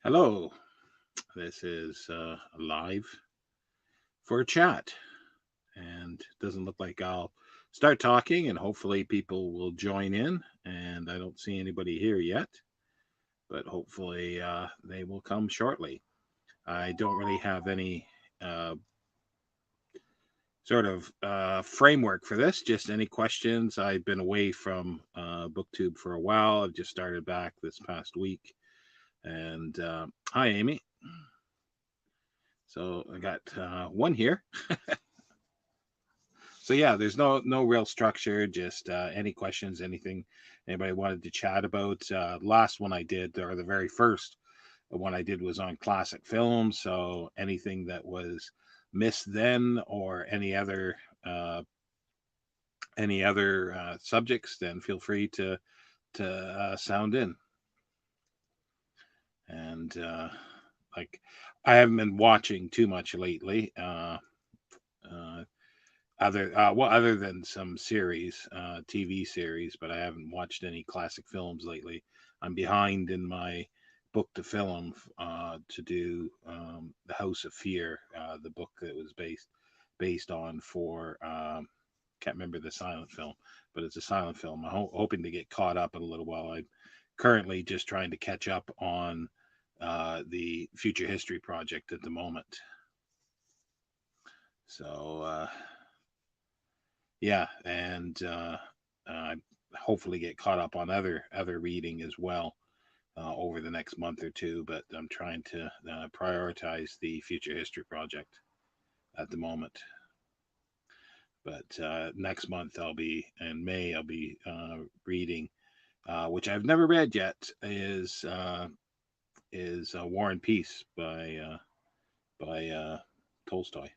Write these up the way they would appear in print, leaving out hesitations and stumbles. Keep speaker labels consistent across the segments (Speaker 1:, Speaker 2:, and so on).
Speaker 1: Hello, this is live for a chat, and it doesn't look like I'll start talking, and hopefully people will join in. And I don't see anybody here yet, but hopefully they will come shortly. I don't really have any uh, sort of framework for this, just any questions. I've been away from BookTube for a while. I've just started back this past week. And hi, Amy. So I got one here. So yeah, there's no real structure. Just any questions, anything anybody wanted to chat about. Last one I did, or the very first one I did, was on classic films. So anything that was missed then, or uh, any other subjects, then feel free to sound in. And like, I haven't been watching too much lately. Uh, other than some series, TV series, but I haven't watched any classic films lately. I'm behind in my book to film to do The House of Fear, the book that was based on for can't remember the silent film, but it's a silent film. I'm hoping to get caught up in a little while. I'm currently just trying to catch up on the Future History project at the moment. So yeah, and uh, hopefully get caught up on other reading as well over the next month or two. But I'm trying to prioritize the Future History project at the moment. But next month I'll be in May. I'll be reading, which I've never read yet, is War and Peace by Tolstoy.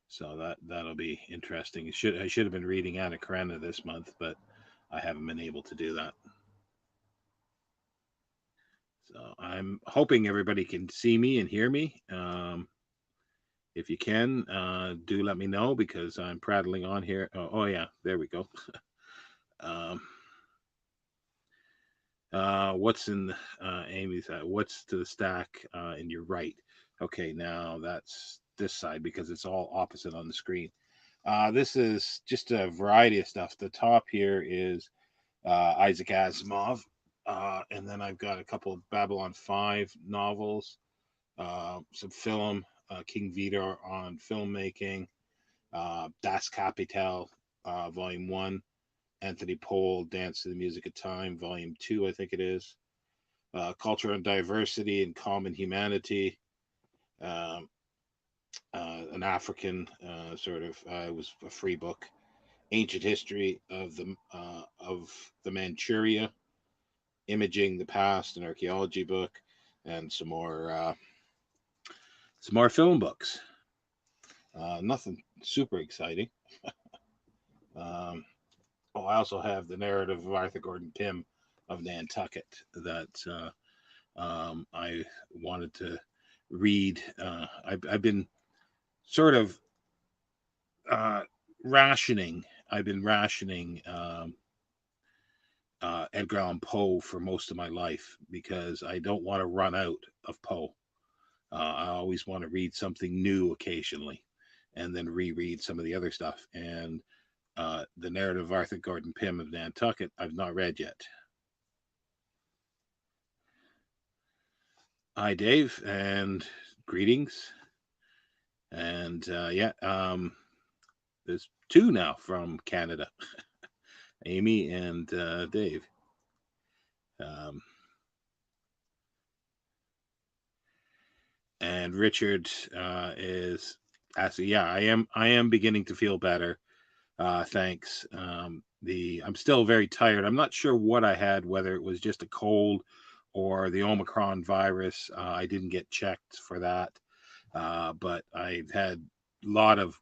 Speaker 1: So that'll be interesting. I should have been reading Anna Karenina this month, but I haven't been able to do that. So I'm hoping everybody can see me and hear me. If you can, do let me know because I'm prattling on here. Oh yeah, there we go. um, what's in Amy's? What's to the stack in your right? Okay, now that's this side because it's all opposite on the screen. This is just a variety of stuff. The top here is Isaac Asimov. And then I've got a couple of Babylon 5 novels, some film, King Vidor on filmmaking, Das Kapital, Volume 1, Anthony Pohl, Dance to the Music of Time, Volume 2, I think it is, Culture and Diversity and Common Humanity, um, an African it was a free book, Ancient History of the Manchuria, Imaging the Past, an archaeology book, and some more film books. Nothing super exciting. Um, I also have the narrative of Arthur Gordon Pym of Nantucket that I wanted to read. I've been sort of uh, rationing. I've been rationing Edgar Allan Poe for most of my life because I don't want to run out of Poe. I always want to read something new occasionally, and then reread some of the other stuff. And the narrative of Arthur Gordon Pym of Nantucket, I've not read yet. Hi, Dave, and greetings. And yeah, there's two now from Canada, Amy and Dave. Um, and Richard is asking, yeah, I am beginning to feel better. Thanks. I'm still very tired. I'm not sure what I had, whether it was just a cold or the Omicron virus. I didn't get checked for that, but I've had a lot of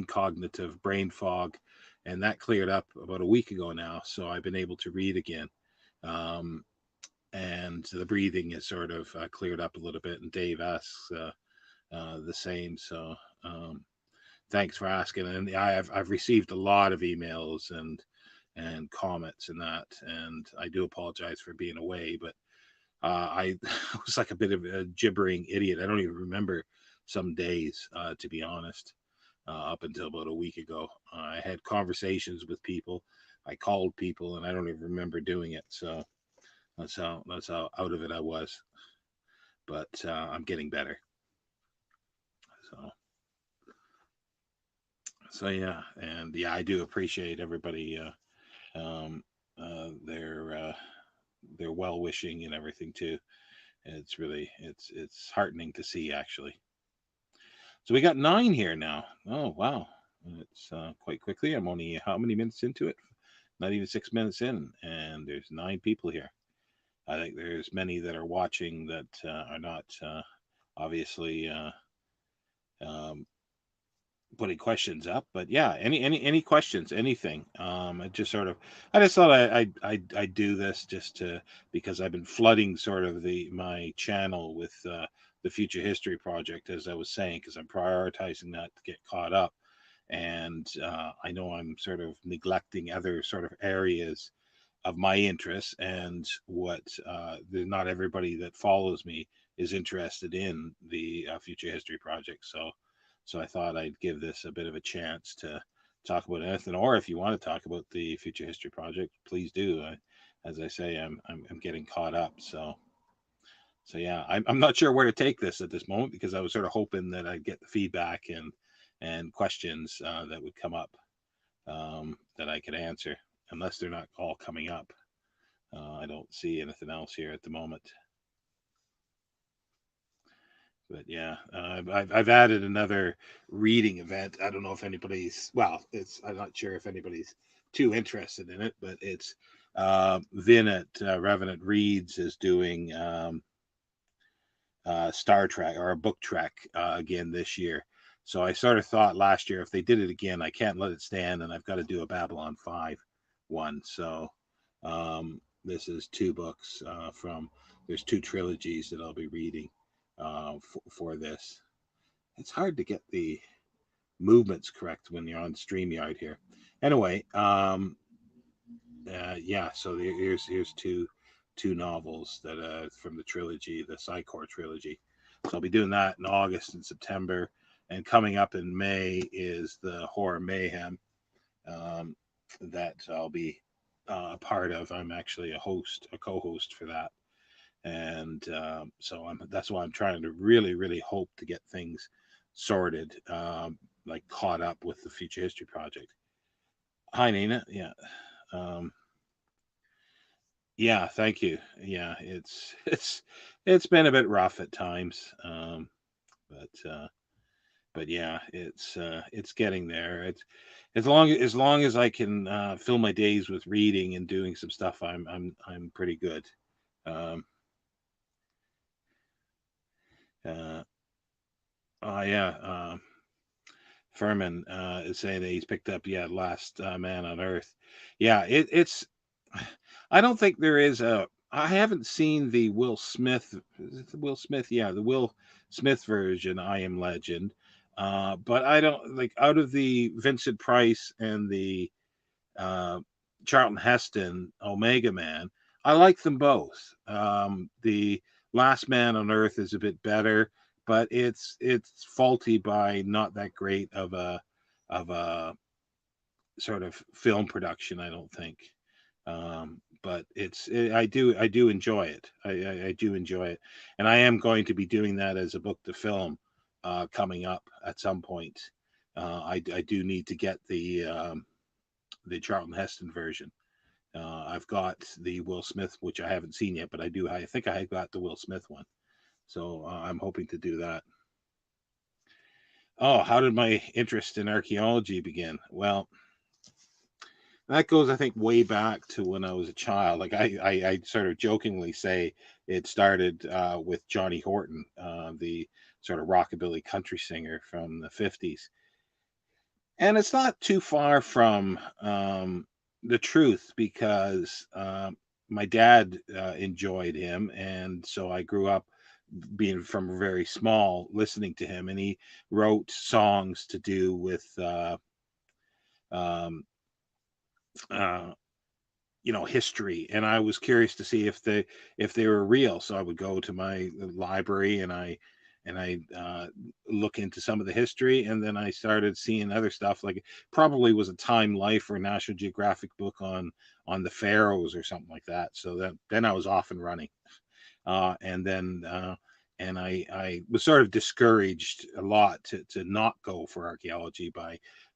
Speaker 1: cognitive brain fog, and that cleared up about a week ago now. So I've been able to read again. Um, and the breathing has sort of cleared up a little bit. And Dave asks the same. So thanks for asking. And I've received a lot of emails and comments and that, and I do apologize for being away, but I was like a bit of a gibbering idiot. I don't even remember some days, to be honest. Up until about a week ago, I had conversations with people. I called people, and I don't even remember doing it. So that's how out of it I was. But I'm getting better. So yeah, and yeah, I do appreciate everybody. Um, their well wishing and everything too. It's really it's heartening to see actually. So we got 9 here now. Oh wow, it's quite quickly. I'm only how many minutes into it? Not even 6 minutes in, and there's 9 people here. I think there's many that are watching that are not obviously um, putting questions up. But yeah, any questions, anything. I just sort of, I just thought I'd do this just to, because I've been flooding sort of my channel with the Future History Project, as I was saying, because I'm prioritizing that to get caught up. And I know I'm sort of neglecting other sort of areas of my interests, and what not everybody that follows me is interested in the Future History Project. So I thought I'd give this a bit of a chance to talk about anything, or if you want to talk about the Future History Project, please do. As I say, I'm getting caught up. So yeah, I'm not sure where to take this at this moment, because I was sort of hoping that I'd get the feedback and questions that would come up, that I could answer, unless they're not all coming up. I don't see anything else here at the moment. But yeah, I've added another reading event. I don't know if anybody's, well, it's, I'm not sure if anybody's too interested in it, but it's Vin at Revenant Reads is doing Star Trek, or a book trek, again this year. So I sort of thought last year, if they did it again, I can't let it stand, and I've got to do a Babylon 5 one. So this is 2 books from, there's 2 trilogies that I'll be reading for this. It's hard to get the movements correct when you're on StreamYard here. Anyway, yeah, so here's two novels that from the trilogy, the Psychor trilogy. So I'll be doing that in August and September, and coming up in May is the Horror Mayhem, that I'll be a part of. I'm actually a co-host for that, and so that's why I'm trying to really hope to get things sorted, like caught up with the Future History Project. Hi, Nina. Yeah. Um, Yeah, thank you. Yeah, it's been a bit rough at times, but yeah, it's getting there. It's as long as I can fill my days with reading and doing some stuff, I'm pretty good. Um, uh, oh yeah, Furman is saying that he's picked up, yeah, Last Man on Earth. Yeah, it's. I don't think there is a. I haven't seen the Will Smith. Is it the Will Smith? Yeah, the Will Smith version. I Am Legend. But I don't like, out of the Vincent Price and the uh, Charlton Heston Omega Man. I like them both. The Last Man on Earth is a bit better, but it's faulty by not that great of a sort of film production, I don't think. But I do enjoy it. I do enjoy it, and I am going to be doing that as a book to film coming up at some point. I do need to get the Charlton Heston version. I've got the Will Smith, which I haven't seen yet, but I do. I think I got the Will Smith one, so I'm hoping to do that. Oh, how did my interest in archaeology begin? Well, that goes, I think, way back to when I was a child. Like I sort of jokingly say it started with Johnny Horton, the sort of rockabilly country singer from the 50s. And it's not too far from the truth, because my dad enjoyed him. And so I grew up being from very small listening to him. And he wrote songs to do with um, uh, history, and I was curious to see if they were real. So I would go to my library, and I look into some of the history, and then I started seeing other stuff, like probably was a Time Life or National Geographic book on the pharaohs or something like that. So then I was off and running. And I was sort of discouraged a lot to not go for archaeology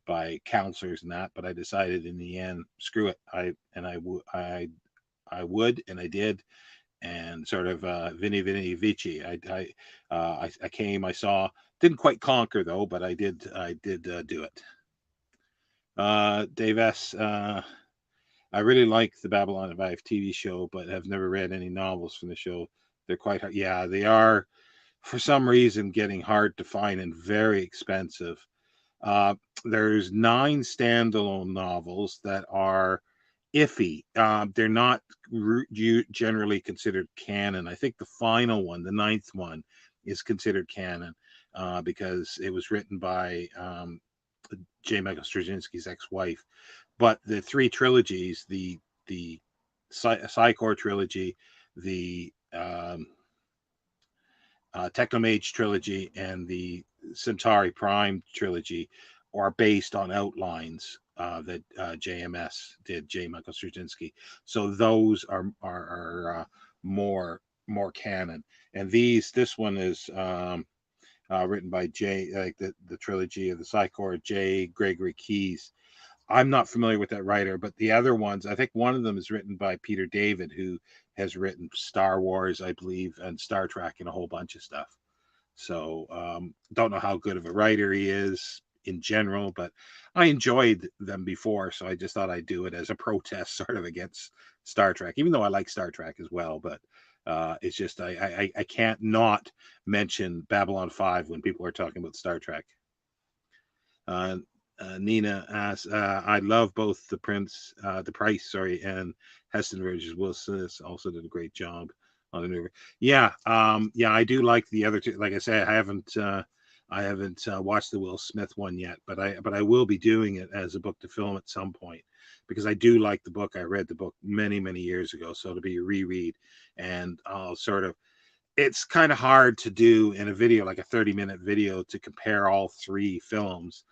Speaker 1: by counselors and that, but I decided in the end, screw it. I would, and I did, and sort of Vini Vini Vici. I came, I saw, didn't quite conquer though, but I did do it. Dave S. I really like the Babylon 5 TV show, but have never read any novels from the show. They're quite hard. Yeah, they are, for some reason, getting hard to find and very expensive. Uh, there's 9 standalone novels that are iffy. They're not generally considered canon. I think the final one, the ninth one, is considered canon because it was written by J. Michael Straczynski's ex-wife. But the 3 trilogies, the Psychor trilogy, the Technomage trilogy, and the Centauri Prime trilogy, are based on outlines that JMS did, J. Michael Straczynski. So those are more canon. And this one is written by like the trilogy of the Psychor, J. Gregory Keyes. I'm not familiar with that writer, but the other ones, I think one of them is written by Peter David, who has written Star Wars, I believe, and Star Trek, and a whole bunch of stuff. So don't know how good of a writer he is in general, but I enjoyed them before, so I just thought I'd do it as a protest sort of against Star Trek, even though I like Star Trek as well. But it's just I can't not mention Babylon 5 when people are talking about Star Trek. Nina asks, I love both the Price, and Heston Burgess. Will Smith also did a great job on the new. Yeah, I do like the other two. Like I said, I haven't watched the Will Smith one yet, but I will be doing it as a book to film at some point, because I do like the book. I read the book many years ago, so it'll be a reread, and I'll sort of. It's kind of hard to do in a video, like a 30-minute video, to compare all 3 films,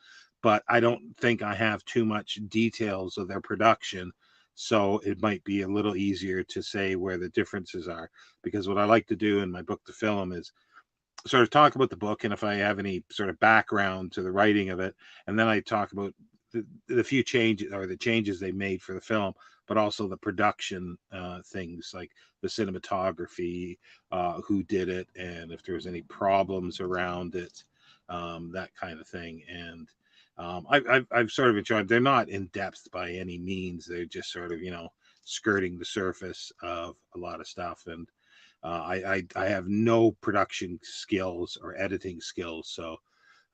Speaker 1: but I don't think I have too much details of their production, so it might be a little easier to say where the differences are. Because what I like to do in my book to film is sort of talk about the book, and if I have any sort of background to the writing of it, and then I talk about the few changes, or the changes they made for the film, but also the production things, like the cinematography, who did it, and if there was any problems around it, that kind of thing. And I've sort of enjoyed. They're not in depth by any means. They're just sort of skirting the surface of a lot of stuff. And I have no production skills or editing skills, so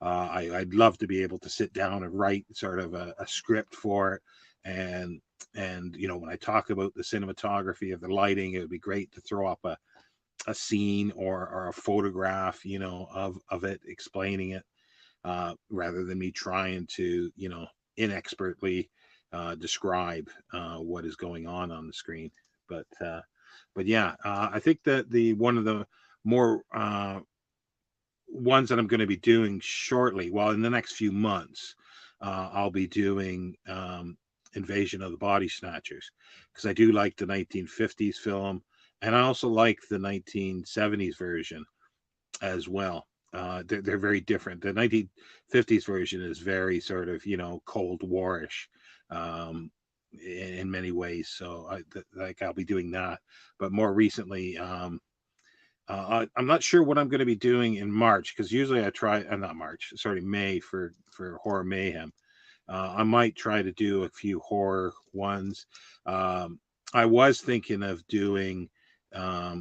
Speaker 1: I'd love to be able to sit down and write sort of a script for it. And when I talk about the cinematography of the lighting, it would be great to throw up a scene or a photograph, of it, explaining it, rather than me trying to, inexpertly describe what is going on the screen. But yeah, I think that one of the more ones that I'm going to be doing shortly, well, in the next few months, I'll be doing Invasion of the Body Snatchers, because I do like the 1950s film, and I also like the 1970s version as well. They're very different. The 1950s version is very sort of Cold Warish in many ways. So I'll be doing that. But more recently, I'm not sure what I'm going to be doing in March, because usually I try, not March, sorry, May, for Horror Mayhem. I might try to do a few horror ones. I was thinking of doing a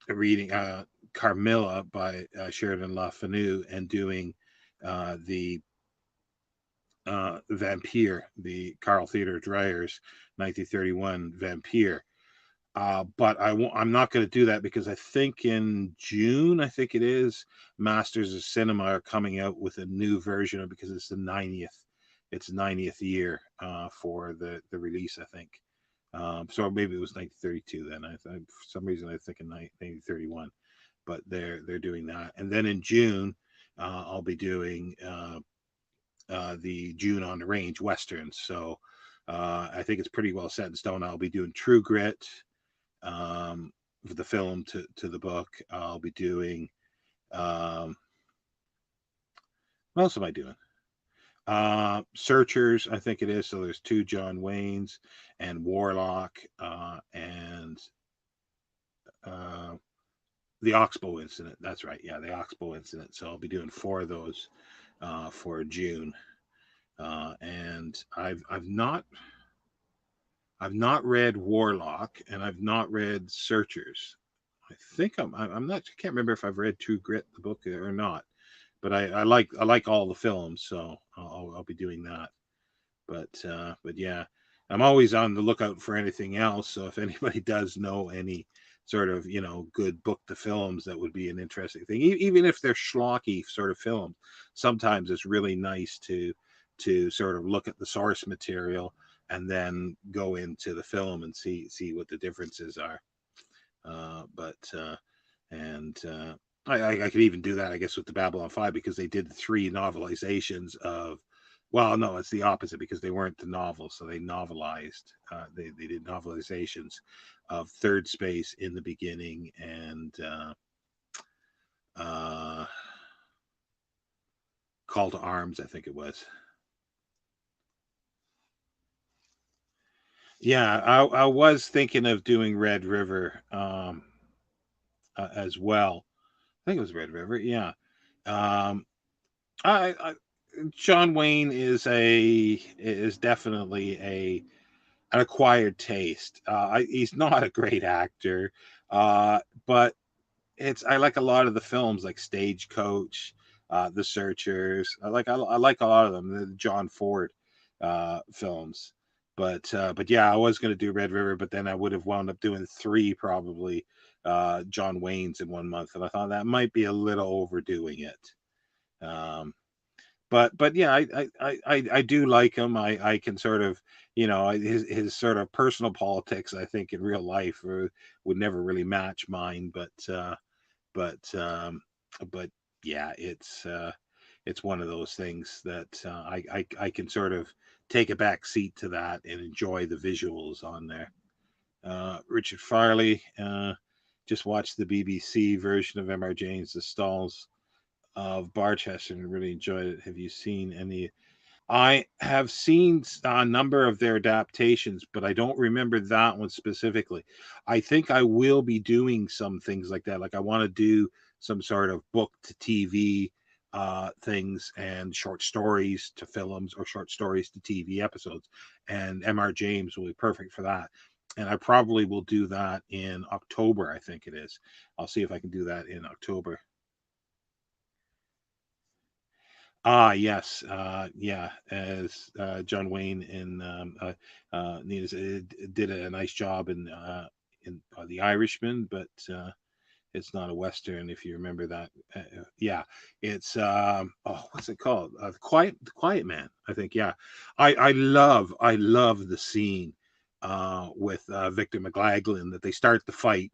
Speaker 1: reading, Carmilla by Sheridan Le Fanu, and doing the Vampire, the Carl Theodor Dreyer's 1931 Vampire. But I'm not going to do that, because I think in June, I think it is, Masters of Cinema are coming out with a new version of, because it's the 90th year for the release, I think. So maybe it was 1932 then. For some reason I was thinking 1931, but they're doing that. And then in June, I'll be doing the June on the Range westerns. So I think it's pretty well set in stone. I'll be doing True Grit, for the film to the book. I'll be doing what else am I doing? Searchers, I think it is. So there's 2 John Waynes and Warlock, and the Oxbow incident. That's right. Yeah, the Oxbow incident. So I'll be doing 4 of those for June. And I've not read Warlock, and I've not read Searchers. I think I'm not. I can't remember if I've read True Grit, the book, or not. But I like all the films, so I'll be doing that. But yeah, I'm always on the lookout for anything else. So if anybody does know any sort of good book to films, that would be an interesting thing. Even if they're schlocky sort of films, sometimes it's really nice to sort of look at the source material and then go into the film and see what the differences are. I could even do that, I guess, with the Babylon 5, because they did 3 novelizations of. Well, no, it's the opposite, because they weren't the novels, so they novelized. They did novelizations of Third Space, In the Beginning, and Call to Arms, I think it was. Yeah, I was thinking of doing Red River as well. I think it was Red River. Yeah. Um, I John Wayne is definitely an acquired taste. He's not a great actor, but I like a lot of the films, like Stagecoach, The Searchers. I like a lot of them. The John Ford films. But yeah, I was going to do Red River, but then I would have wound up doing 3 probably John Waynes in 1 month, and I thought that might be a little overdoing it. But yeah, I do like him. I can sort of his sort of personal politics, I think, in real life would never really match mine. But but yeah, it's one of those things that I can sort of take a back seat to that and enjoy the visuals on there. Richard Farley, just watched the BBC version of M.R. James' The Stalls of Barchester and really enjoyed it. Have you seen any? I have seen a number of their adaptations, but I don't remember that one specifically. I think I will be doing some things like that. Like, I want to do some sort of book to TV things, and short stories to films, or short stories to TV episodes. And M.R. James will be perfect for that. And I probably will do that in October, I think it is. I'll see if I can do that in October. Yes, yeah, as John Wayne in did a nice job in The Irishman, but it's not a Western, if you remember that. Yeah, it's what's it called? The Quiet Man, I think. Yeah, I love the scene with Victor McLaglen, that they start the fight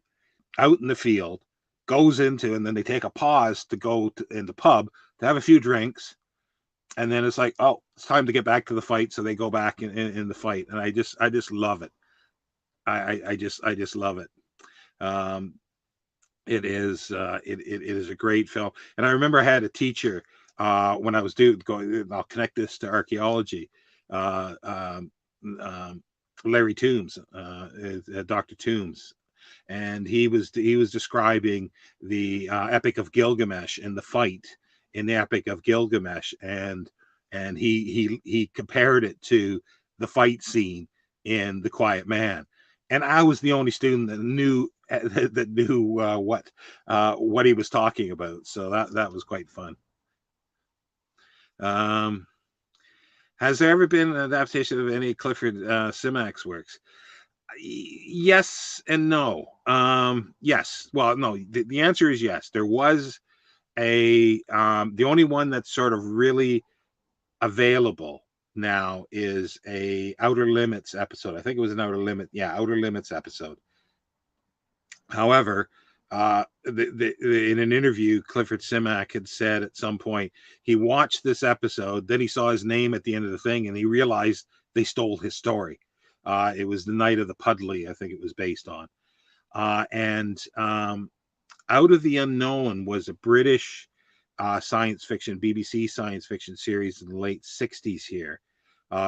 Speaker 1: out in the field, goes into, and then they take a pause to go in the pub to have a few drinks, and then it's like, oh, it's time to get back to the fight, so they go back in the fight, and I just love it. I just love it. Um, it is it is a great film, and I remember I had a teacher when I was going. I'll connect this to archaeology. Uh, um, um, Larry Toombs, Dr. Toombs, and he was describing the Epic of Gilgamesh and the fight in the Epic of Gilgamesh, and he compared it to the fight scene in The Quiet Man, and I was the only student that knew what he was talking about, so that was quite fun. Um, has there ever been an adaptation of any Clifford Simax works? Yes and no. Yes. Well, no. The answer is yes. There was the only one that's sort of really available now is a Outer Limits episode. I think it was an Outer Limits episode. However, in an interview, Clifford Simak had said at some point he watched this episode, then he saw his name at the end of the thing, and he realized they stole his story. It was the Night of the Pudley, I think it was based on. And Out of the Unknown was a British science fiction, BBC science fiction series in the late 60s here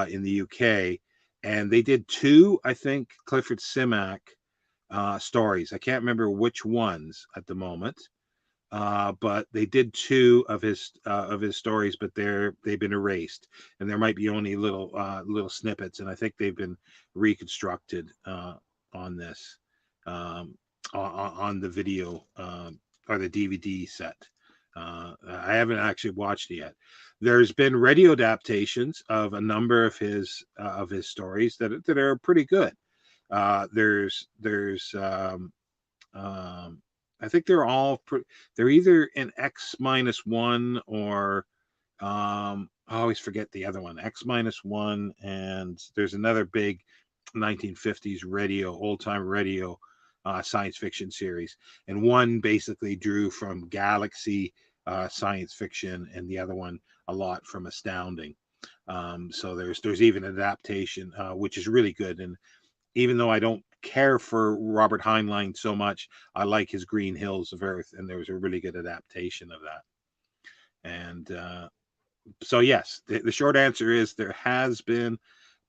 Speaker 1: in the UK. And they did two, I think, Clifford Simak stories. I can't remember which ones at the moment, but they did two of his stories, but they've been erased, and there might be only little snippets, and I think they've been reconstructed on this on the video or the DVD set. I haven't actually watched it yet. There's been radio adaptations of a number of his stories that are pretty good. There's I think they're all they're either in X-1 or I always forget the other one, X-1, and there's another big 1950s old time radio science fiction series, and one basically drew from Galaxy science fiction, and the other one a lot from Astounding. So there's even an adaptation which is really good, and even though I don't care for Robert Heinlein so much, I like his Green Hills of Earth, and there was a really good adaptation of that. And so yes, the short answer is there has been,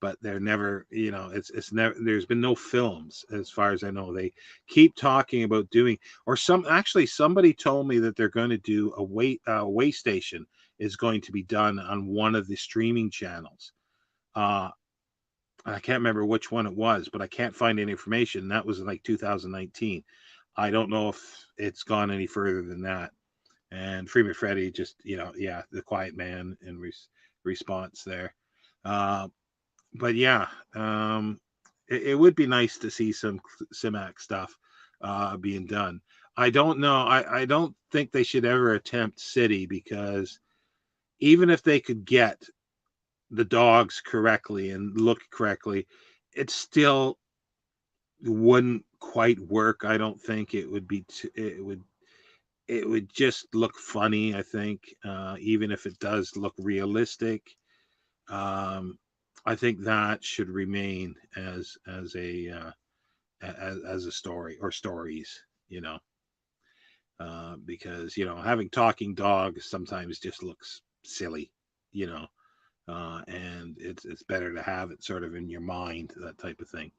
Speaker 1: but they're never, it's never, there's been no films as far as I know. They keep talking about doing, or somebody told me that they're going to do a way station is going to be done on one of the streaming channels. I can't remember which one it was, but I can't find any information. That was in like 2019. I don't know if it's gone any further than that. And Freeman Freddy just, the quiet man in response there. But yeah, it would be nice to see some Simak stuff being done. I don't know. I don't think they should ever attempt City, because even if they could get the dogs correctly and look correctly, it still wouldn't quite work. I don't think it would be it would just look funny, I think, even if it does look realistic. I think that should remain as a story or stories, because having talking dogs sometimes just looks silly, and it's better to have it sort of in your mind, that type of thing.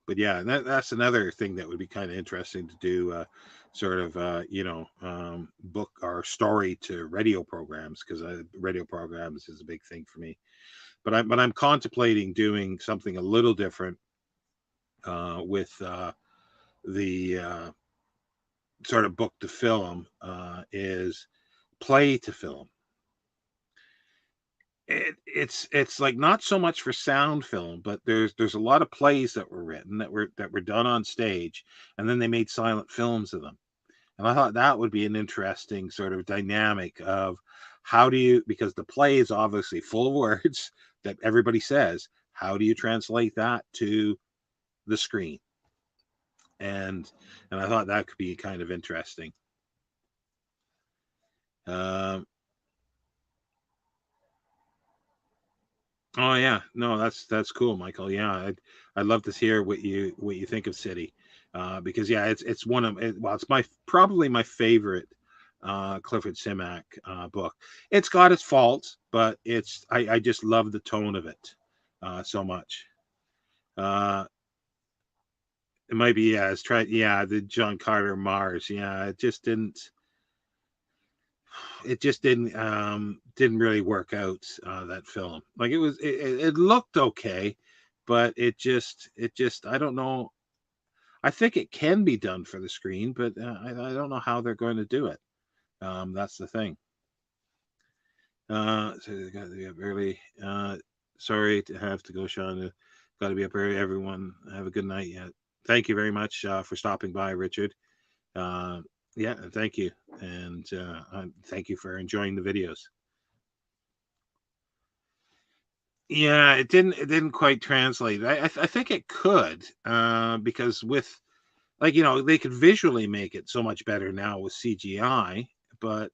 Speaker 1: But yeah, that's another thing that would be kind of interesting to do, sort of, book or story to radio programs, because radio programs is a big thing for me. But I'm contemplating doing something a little different with the sort of book to film is play to film. It's like not so much for sound film, but there's a lot of plays that were written that were done on stage, and then they made silent films of them. And I thought that would be an interesting sort of dynamic of how do you, because the play is obviously full of words that everybody says, how do you translate that to the screen? And I thought that could be kind of interesting. Oh yeah, no, that's cool, Michael. Yeah, I'd love to hear what you think of City, because yeah, it's one of well, it's probably my favorite Clifford Simak book. It's got its faults, but I just love the tone of it so much. It might be the John Carter Mars. Yeah, it just didn't really work out, that film. Like it looked okay, but it just I don't know. I think it can be done for the screen, but I don't know how they're going to do it. That's the thing. So they got to be up early. Sorry to have to go, Sean. Got to be up early. Everyone have a good night. Yeah, thank you very much for stopping by, Richard. Yeah, thank you, and thank you for enjoying the videos. Yeah, it didn't quite translate. I think it could, because with, like, they could visually make it so much better now with CGI, but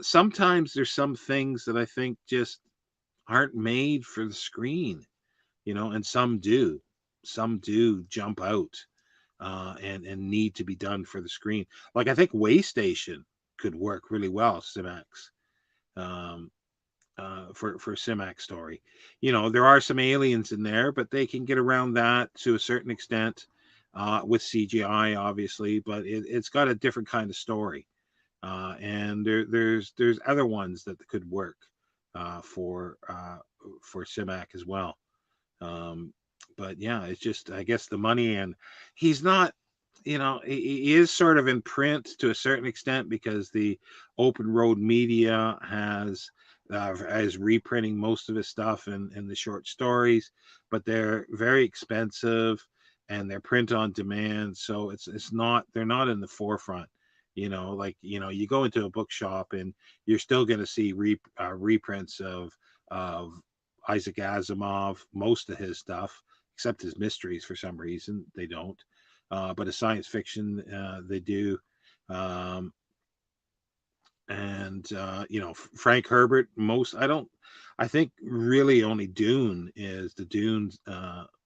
Speaker 1: sometimes there's some things that I think just aren't made for the screen, and some do jump out, and need to be done for the screen. Like, I think Waystation could work really well, Simax, um, for Simax story. There are some aliens in there, but they can get around that to a certain extent, with CGI, obviously. But it's got a different kind of story, and there's other ones that could work, for Simac as well. Um, but yeah, it's just, I guess, the money, and he's not, he is sort of in print to a certain extent because the Open Road Media is reprinting most of his stuff in the short stories, but they're very expensive and they're print on demand, so it's not they're not in the forefront. Like, you go into a bookshop and you're still going to see reprints of Isaac Asimov, most of his stuff, except his mysteries. For some reason, they don't. But his science fiction, they do. Um, and Frank Herbert. I don't. I think really only Dune is the Dune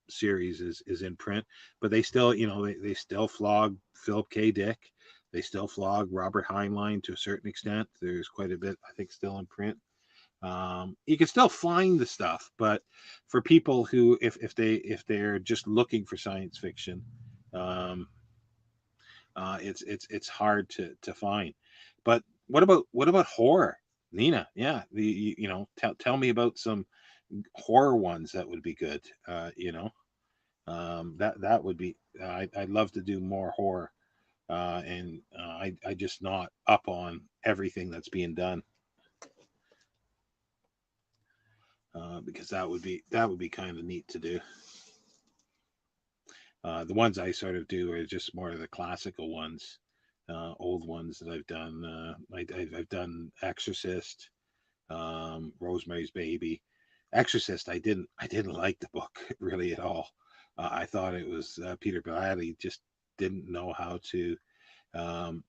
Speaker 1: series is in print, but they still, they still flog Philip K. Dick. They still flog Robert Heinlein to a certain extent. There's quite a bit, I think, still in print. You can still find the stuff, but for people who, if they're just looking for science fiction, um, it's hard to find. But what about horror, Nina? Yeah, tell me about some horror ones that would be good. That would be. I'd love to do more horror, and I just not up on everything that's being done. Because that would be kind of neat to do. The ones I sort of do are just more of the classical ones, old ones that I've done. I've done Exorcist, Rosemary's Baby. Exorcist, I didn't like the book really at all. I thought it was, Peter Blatty just didn't know how to, um,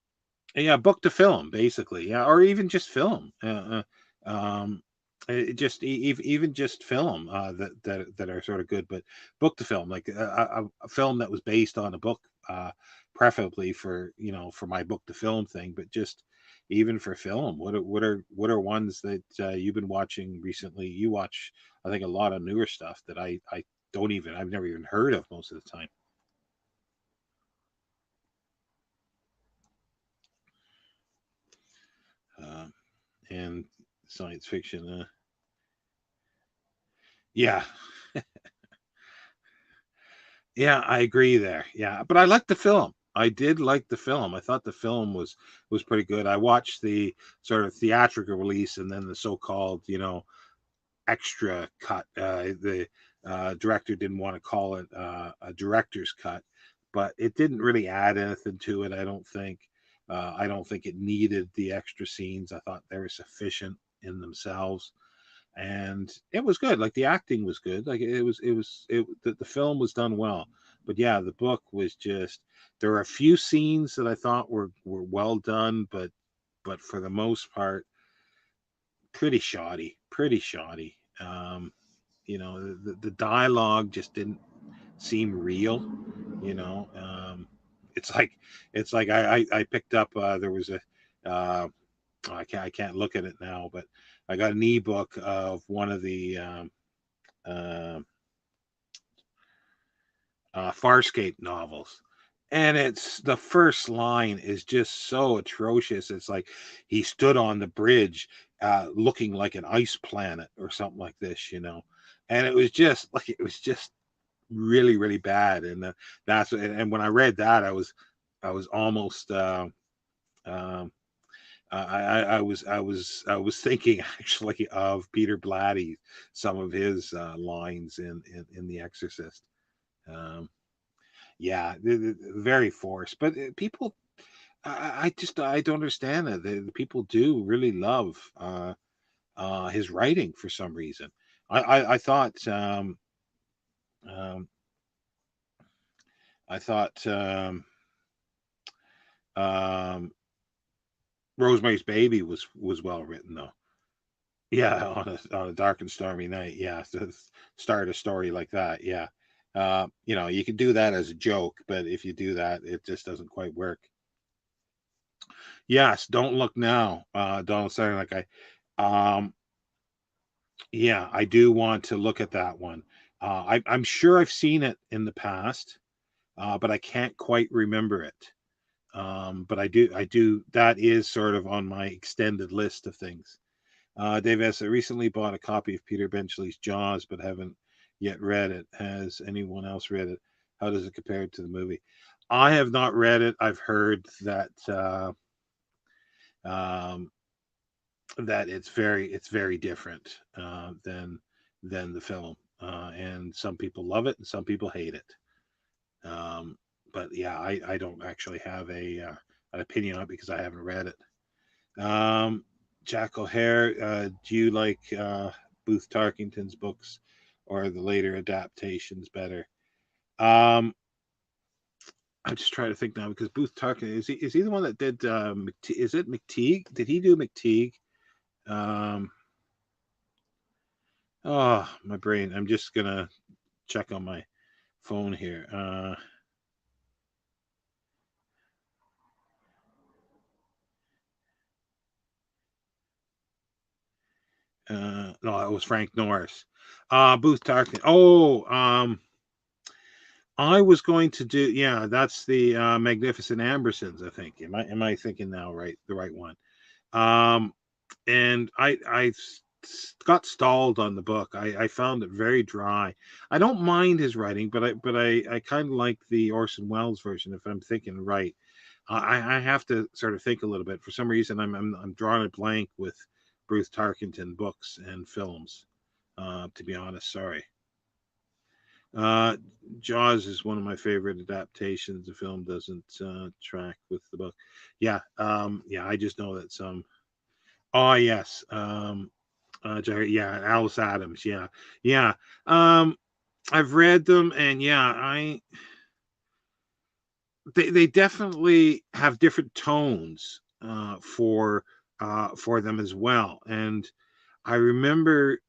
Speaker 1: yeah, book to film, basically. Yeah, or even just film. Just even just film, that are sort of good, but book to film, like a film that was based on a book, preferably for my book to film thing. But just even for film, what are ones that, you've been watching recently? You watch, I think, a lot of newer stuff that I've never even heard of most of the time. Uh, and science fiction. Yeah, yeah, I agree there. Yeah, but I liked the film. I did like the film. I thought the film was pretty good. I watched the sort of theatrical release and then the so-called, extra cut. The director didn't want to call it, a director's cut, but it didn't really add anything to it. I don't think it needed the extra scenes. I thought they were sufficient in themselves, and it was good. Like, the acting was good. Like, the film was done well. But yeah, the book was just, there were a few scenes that I thought were well done, but for the most part, pretty shoddy, pretty shoddy. The dialogue just didn't seem real. You know, it's like I picked up, there was a, uh, I can't look at it now, but I got an ebook of one of the, uh, Farscape novels. And it's the first line is just so atrocious. It's like he stood on the bridge, looking like an ice planet or something like this. And it was just really, really bad. And and when I read that, I was almost, um, I was thinking actually of Peter Blatty, some of his, lines in The Exorcist. Um, yeah, very forced. But, people, I don't understand that. The people do really love his writing for some reason. I thought um, I thought um, Rosemary's Baby was well written though. Yeah, on a dark and stormy night. Yeah, to start a story like that. Yeah, you know, you can do that as a joke, but if you do that, it just doesn't quite work. Yes, Don't Look Now. Donald Sterling. Um, yeah, I do want to look at that one. I'm sure I've seen it in the past, but I can't quite remember it. But I do. That is sort of on my extended list of things. Dave S. I recently bought a copy of Peter Benchley's Jaws, but haven't yet read it. Has anyone else read it? How does it compare to the movie? I have not read it. I've heard um, that it's very different than the film, and some people love it and some people hate it. But yeah, I don't actually have an opinion on it because I haven't read it. Jack O'Hare, do you like Booth Tarkington's books or the later adaptations better? Um, I'm just trying to think now because Booth Tarkington is he the one that did is it McTeague? Did he do McTeague? Um, oh, my brain. I'm just gonna check on my phone here. No, it was Frank Norris. Booth Tarkington. Oh, I was going to do. Yeah, that's the Magnificent Ambersons. I think. Am I thinking now? Right, the right one. Um, and got stalled on the book. I found it very dry. I don't mind his writing, but I kind of like the Orson Welles version. If I'm thinking right, I have to sort of think a little bit. For some reason, I'm drawing a blank with Bruce Tarkington books and films. To be honest, sorry. Uh, Jaws is one of my favorite adaptations. The film doesn't track with the book. Yeah, yeah. I just know that some. Oh yes, yeah, Alice Adams. Yeah, yeah. Um, I've read them, and yeah, they definitely have different tones for them as well. And I remember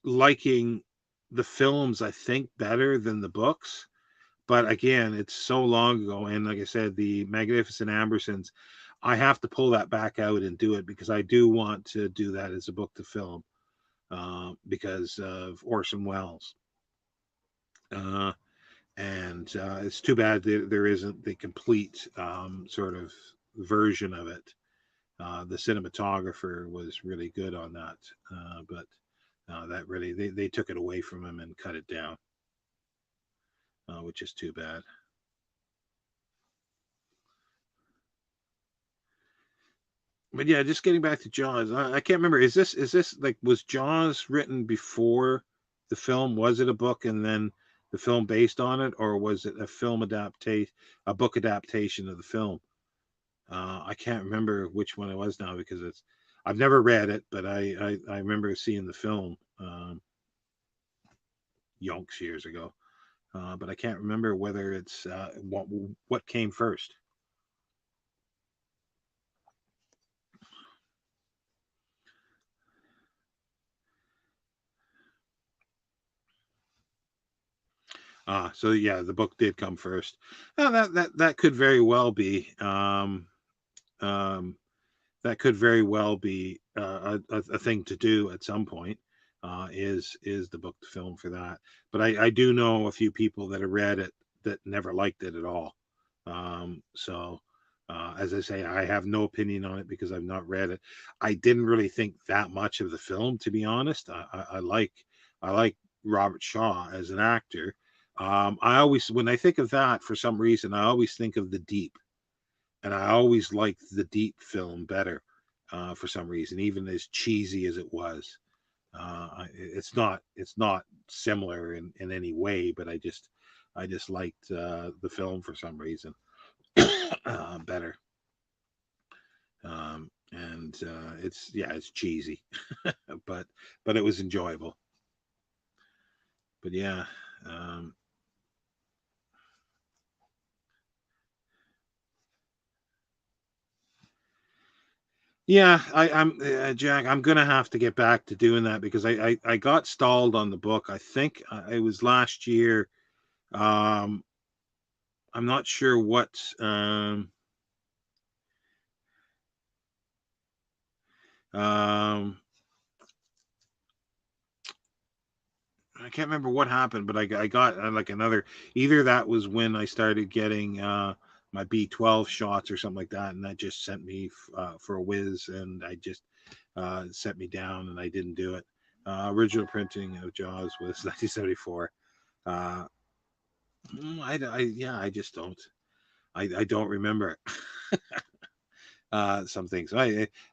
Speaker 1: liking the films, I think, better than the books. But again, it's so long ago, and like I said, the Magnificent Ambersons, I have to pull that back out and do it because I do want to do that as a book to film because of Orson Welles. Uh, and it's too bad there isn't the complete sort of version of it. The cinematographer was really good on that, but that really they took it away from him and cut it down, which is too bad. But yeah, just getting back to Jaws, I can't remember. Is this like was Jaws written before the film? Was it a book and then the film based on it, or was it a film adaptation, a book adaptation of the film? I can't remember which one it was now because I've never read it, but I remember seeing the film yonks years ago. But I can't remember whether it's what came first. So yeah, the book did come first. That could very well be. Um, that could very well be a thing to do at some point. Is the book to film for that? But I do know a few people that have read it that never liked it at all. So as I say, I have no opinion on it because I've not read it. I didn't really think that much of the film, to be honest. I like Robert Shaw as an actor. I always, when I think of that, for some reason, I always think of The Deep, and I always liked the Deep film better for some reason, even as cheesy as it was. It's not similar in any way, but I just liked the film for some reason. better. And it's cheesy, but it was enjoyable. But yeah, um, yeah, I'm Jack. I'm gonna have to get back to doing that because I got stalled on the book. I think it was last year. Um, I'm not sure what. Um, I can't remember what happened, but I got like another. Either that was when I started getting my B12 shots or something like that, and that just sent me for a whiz, and I just set me down, and I didn't do it. Original printing of Jaws was 1974. Uh, yeah, I just don't. I don't remember some things.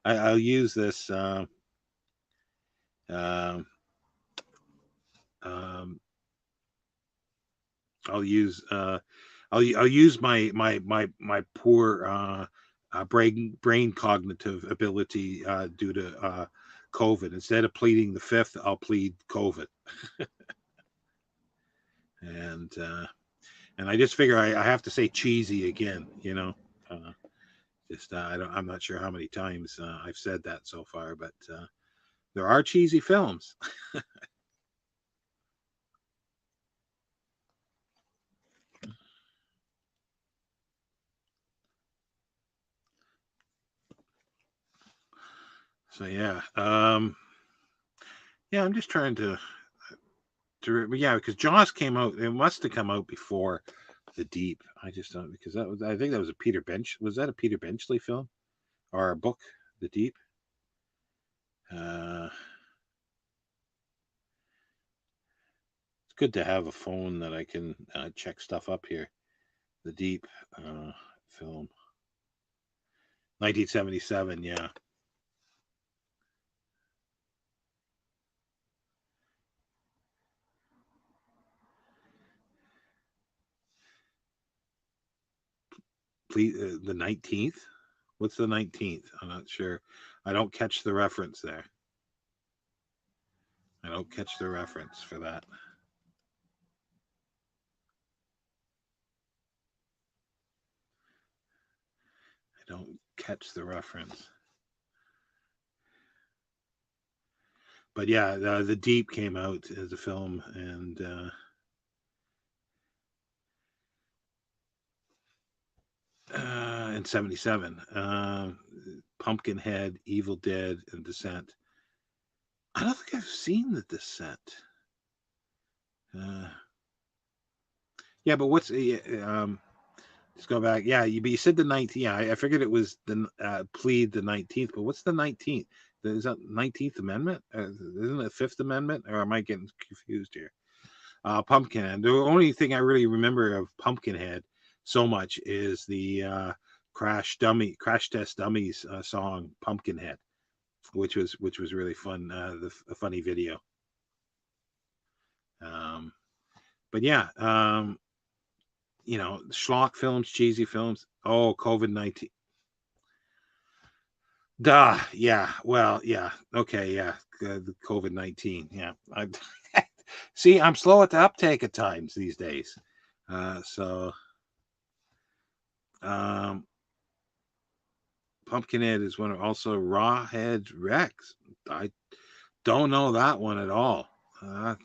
Speaker 1: I'll use this. Um, um, I'll use I'll use my poor brain cognitive ability due to COVID. Instead of pleading the fifth, I'll plead COVID, and I just figure I have to say cheesy again. Uh, I'm not sure how many times I've said that so far, but there are cheesy films. So yeah, I'm just trying yeah, because Jaws came out. It must have come out before The Deep. I just don't because I think that was a Peter Bench. Was that a Peter Benchley film or a book? The Deep. Uh, it's good to have a phone that I can check stuff up here. The Deep film, 1977. Yeah, please. The 19th. What's the 19th? I'm not sure. I don't catch the reference there. I don't catch the reference for that. I don't catch the reference. But yeah, the Deep came out as a film, and in '77, Pumpkinhead, Evil Dead, and Descent. I don't think I've seen the Descent. Uh, yeah, but what's let's go back. Yeah, you said the 19th. Yeah, I figured it was the plead the 19th. But what's the 19th? Is that 19th Amendment? Isn't it Fifth Amendment? Or am I getting confused here? Pumpkinhead. The only thing I really remember of Pumpkinhead so much is the Crash Test Dummies song Pumpkinhead, which was really fun. The funny video. Um, but yeah, schlock films, cheesy films. Oh, COVID-19. Duh. Yeah. Well. Yeah. Okay. Yeah. The COVID-19. Yeah. See. I'm slow at the uptake at times these days. So um, Pumpkinhead is one of also Rawhead Rex. I don't know that one at all.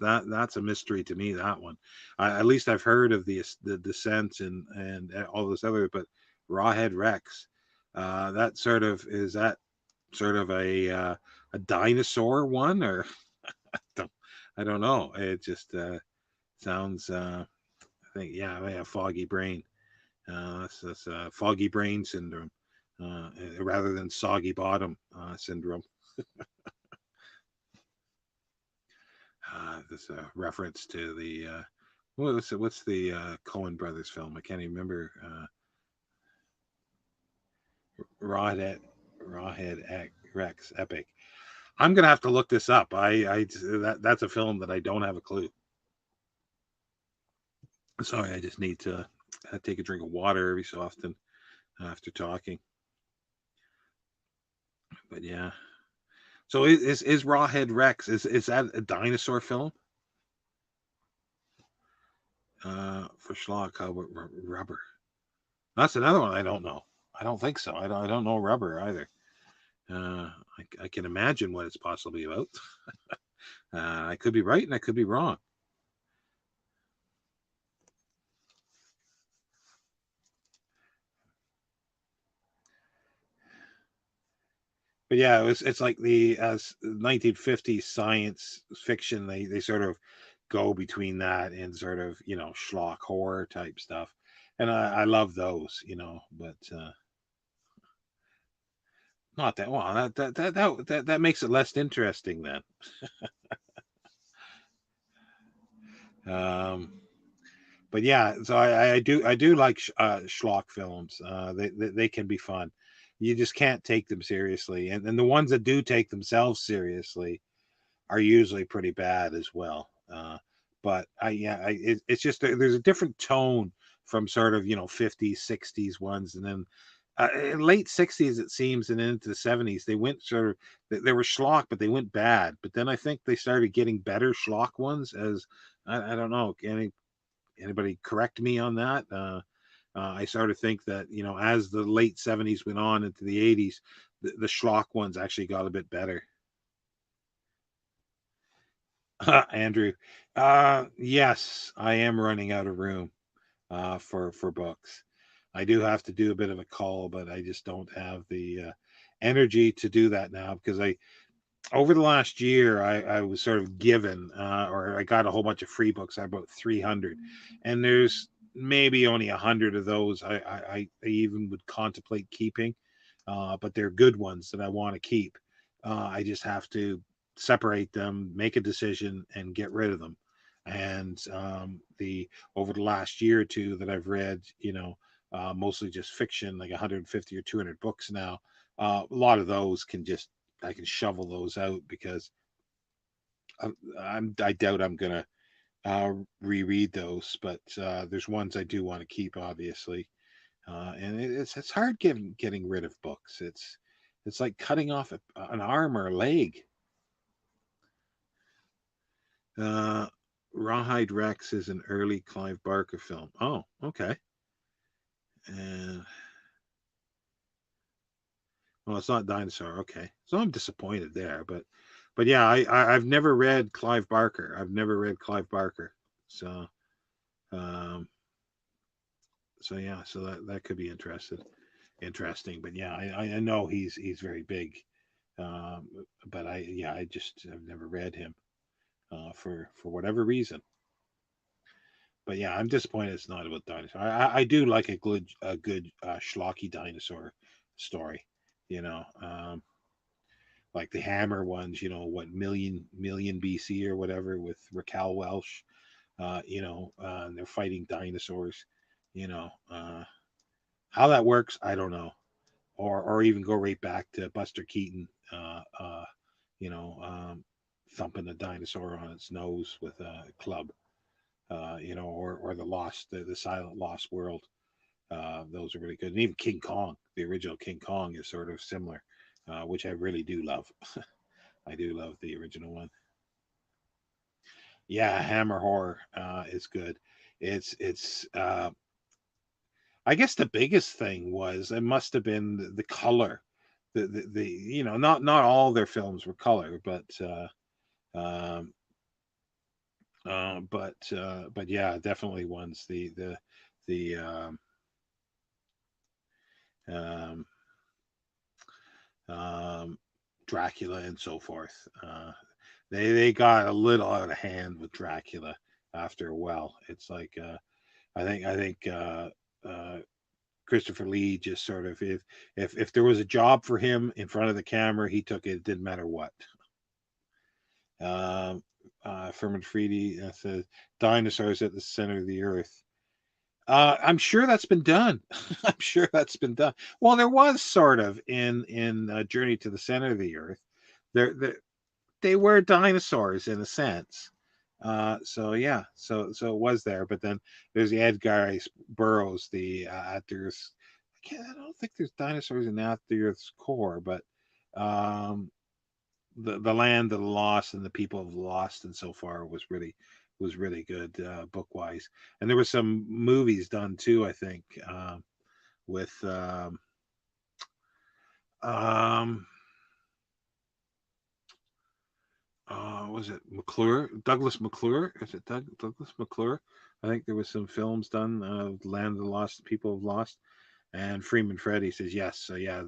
Speaker 1: That's a mystery to me. That one, at least I've heard of the Descent and all this other, but Rawhead Rex. That sort of is that sort of a dinosaur one or I don't know. It just sounds. I think I have foggy brain. That's foggy brain syndrome rather than soggy bottom syndrome. There's a reference to the what's the Coen Brothers film? I can't even remember. Rawhead Rex Epic. I'm gonna have to look this up. That's a film that I don't have a clue. Sorry, I just need to take a drink of water every so often. after talking. But yeah. So is Rawhead Rex, is that a dinosaur film? For Schlock, how about Rubber? That's another one I don't know. I don't think so. I don't know Rubber either. I can imagine what it's possibly about. I could be right and I could be wrong. But yeah, it's like the 1950s science fiction. They sort of go between that and sort of, schlock horror type stuff, and I love those, but not that well. That makes it less interesting then. Um, but yeah, so I do like schlock films. They can be fun. You just can't take them seriously, and the ones that do take themselves seriously are usually pretty bad as well. But it's just there's a different tone from sort of 50s, 60s ones, and then in late 60s it seems, and into the 70s they went sort of they were schlock, but they went bad. But then I think they started getting better schlock ones. As I don't know, anybody correct me on that? I sort of think that as the late 70s went on into the 80s, the schlock ones actually got a bit better. Andrew, yes, I am running out of room for books. I do have to do a bit of a call, but I just don't have the energy to do that now, because I over the last year I was sort of given, or I got a whole bunch of free books. I bought 300, and there's maybe only 100 of those I even would contemplate keeping, but they're good ones that I want to keep. I just have to separate them, make a decision, and get rid of them. And the over the last year or two that I've read, mostly just fiction, like 150 or 200 books now. A lot of those I can shovel those out, because I doubt I'm gonna reread those. But there's ones I do want to keep, obviously, and it's hard getting rid of books. It's like cutting off an arm or a leg. Uh, Rawhide Rex is an early Clive Barker film. Oh, okay. And well, it's not dinosaur. Okay, so I'm disappointed there. But yeah, I've never read Clive Barker. I've never read Clive Barker. So um, so yeah, so that could be interesting. But yeah, I know he's very big. Um, but I just have never read him, for whatever reason. But yeah, I'm disappointed it's not about dinosaur. I do like a good schlocky dinosaur story. You know, like the Hammer ones. What million BC or whatever, with Raquel Welch. They're fighting dinosaurs. You know, how that works, I don't know. Or even go right back to Buster Keaton. You know, thumping a dinosaur on its nose with a club. Or the Silent Lost World. Those are really good. And even King Kong, the original King Kong, is sort of similar, which I really do love. I do love the original one. Yeah, Hammer Horror is good. It's I guess the biggest thing was it must have been the color. Not all their films were color, um, but yeah, definitely ones the um, um, Dracula and so forth. They got a little out of hand with Dracula after a while. It's like I think Christopher Lee just sort of, if there was a job for him in front of the camera, he took it. It didn't matter what. Um, Furman Freedy says dinosaurs at the center of the earth. I'm sure that's been done. I'm sure that's been done. Well, there was sort of in Journey to the Center of the Earth. There they were dinosaurs in a sense. So yeah, so it was there. But then there's the Edgar Rice Burroughs, the there's I I don't think there's dinosaurs in At the Earth's Core, but um, the land of the lost and the people of the lost and so far was really good book wise. And there were some movies done too, I think, with um, was it McClure? Douglas McClure? Is it Douglas McClure? I think there was some films done, Land of the Lost, People of Lost, and Freeman Freddy says yes. So yeah,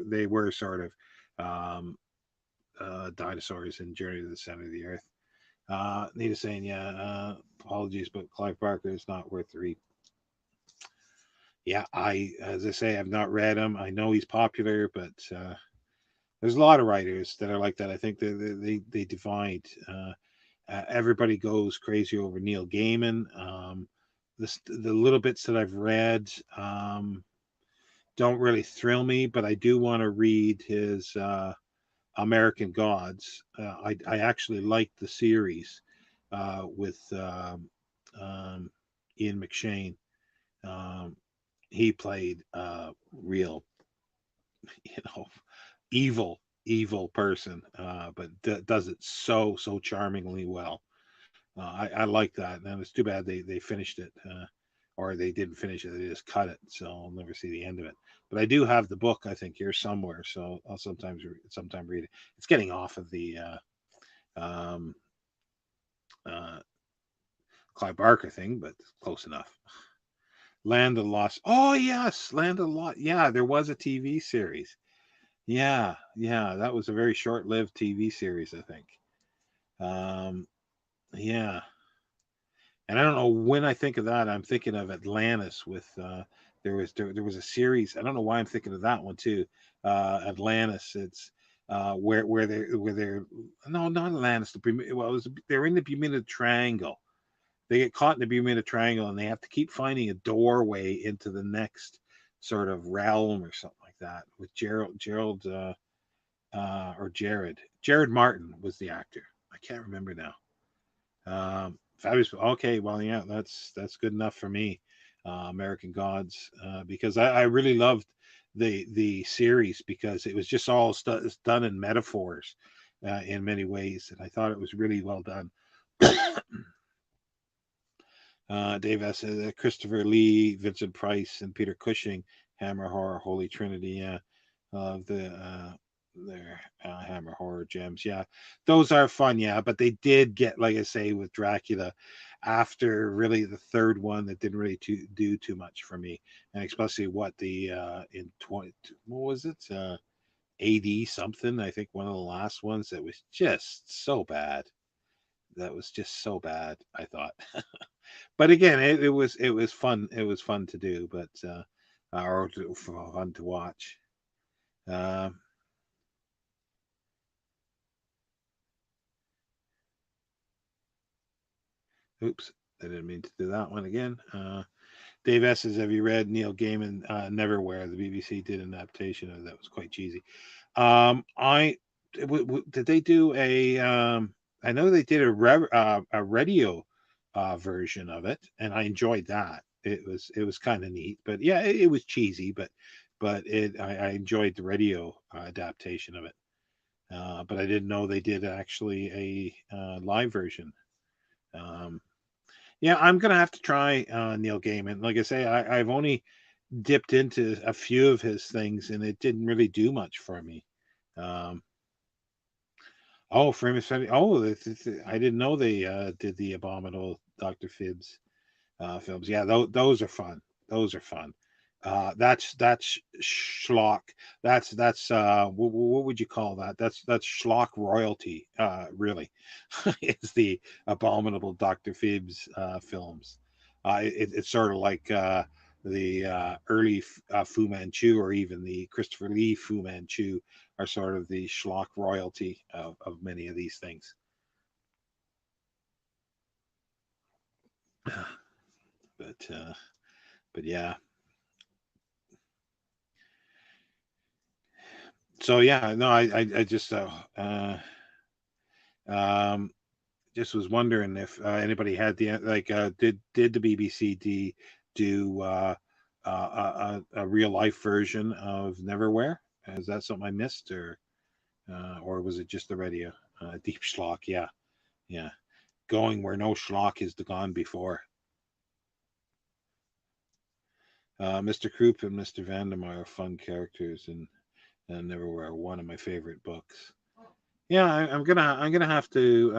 Speaker 1: they were sort of um, dinosaurs in Journey to the Center of the Earth. Nita's saying, yeah, apologies, but Clive Barker is not worth the read. Yeah, as I say, I've not read him. I know he's popular, but there's a lot of writers that are like that. I think they divide. Everybody goes crazy over Neil Gaiman. The little bits that I've read don't really thrill me, but I do want to read his American Gods. I actually liked the series with Ian McShane. Um, he played real, you know, evil person, but does it so charmingly well. I like that, and it's too bad they finished it, or they didn't finish it. They just cut it, so I'll never see the end of it. But I do have the book, I think, here somewhere, so I'll sometime read it. It's getting off of the um, uh, Clive Barker thing, but close enough. Land of Lost. Oh yes, Land of Lost. Yeah, there was a TV series. Yeah, that was a very short-lived TV series, I think. Um, yeah, and I don't know when I think of that, I'm thinking of Atlantis with there was a series. I don't know why I'm thinking of that one too. Atlantis. It's where they're no, not Atlantis. Well, they're in the Bermuda Triangle. They get caught in the Bermuda Triangle and they have to keep finding a doorway into the next sort of realm or something like that. With Gerald or Jared Martin was the actor. I can't remember now. Fabulous. Okay, well, yeah, that's good enough for me. American Gods, because I really loved the series because it was just all done in metaphors in many ways, and I thought it was really well done. Dave S. Christopher Lee, Vincent Price, and Peter Cushing, Hammer Horror, Holy Trinity. Yeah, the their Hammer Horror gems. Yeah, those are fun. Yeah, but they did get, like I say, with Dracula, after really the third one, that didn't really do too much for me, and especially what the in 20, what was it? AD something. I think one of the last ones that was just so bad. That was just so bad. I thought. But again, it was fun. It was fun to do, but or fun to watch. Uh, oops, I didn't mean to do that one again. Dave S says, "Have you read Neil Gaiman Neverwhere?" The BBC did an adaptation of that. Was quite cheesy. I did they do a? I know they did a radio version of it, and I enjoyed that. It was kind of neat, but yeah, it was cheesy, but I enjoyed the radio adaptation of it. But I didn't know they did actually a live version. Um, yeah, I'm gonna have to try Neil Gaiman. Like I say, I've only dipped into a few of his things, and it didn't really do much for me. Um, oh, Famous Family. Oh, I didn't know they did the Abominable Dr. Phibbs films. Yeah, those are fun. Those are fun. That's schlock. That's what would you call that? That's schlock royalty. Really, it's the Abominable Dr. Phibbs films. It's sort of like the early Fu Manchu, or even the Christopher Lee Fu Manchu, are sort of the schlock royalty of many of these things. But but yeah. So yeah, no, I just um just was wondering if anybody had the like did the BBC do a real life version of Neverwhere? Is that something I missed, or was it just already a deep schlock? Yeah, yeah, going where no schlock has gone before. Mr. Croup and Mr. Vandermeer are fun characters in Neverwhere. One of my favorite books. Yeah, I'm gonna have to.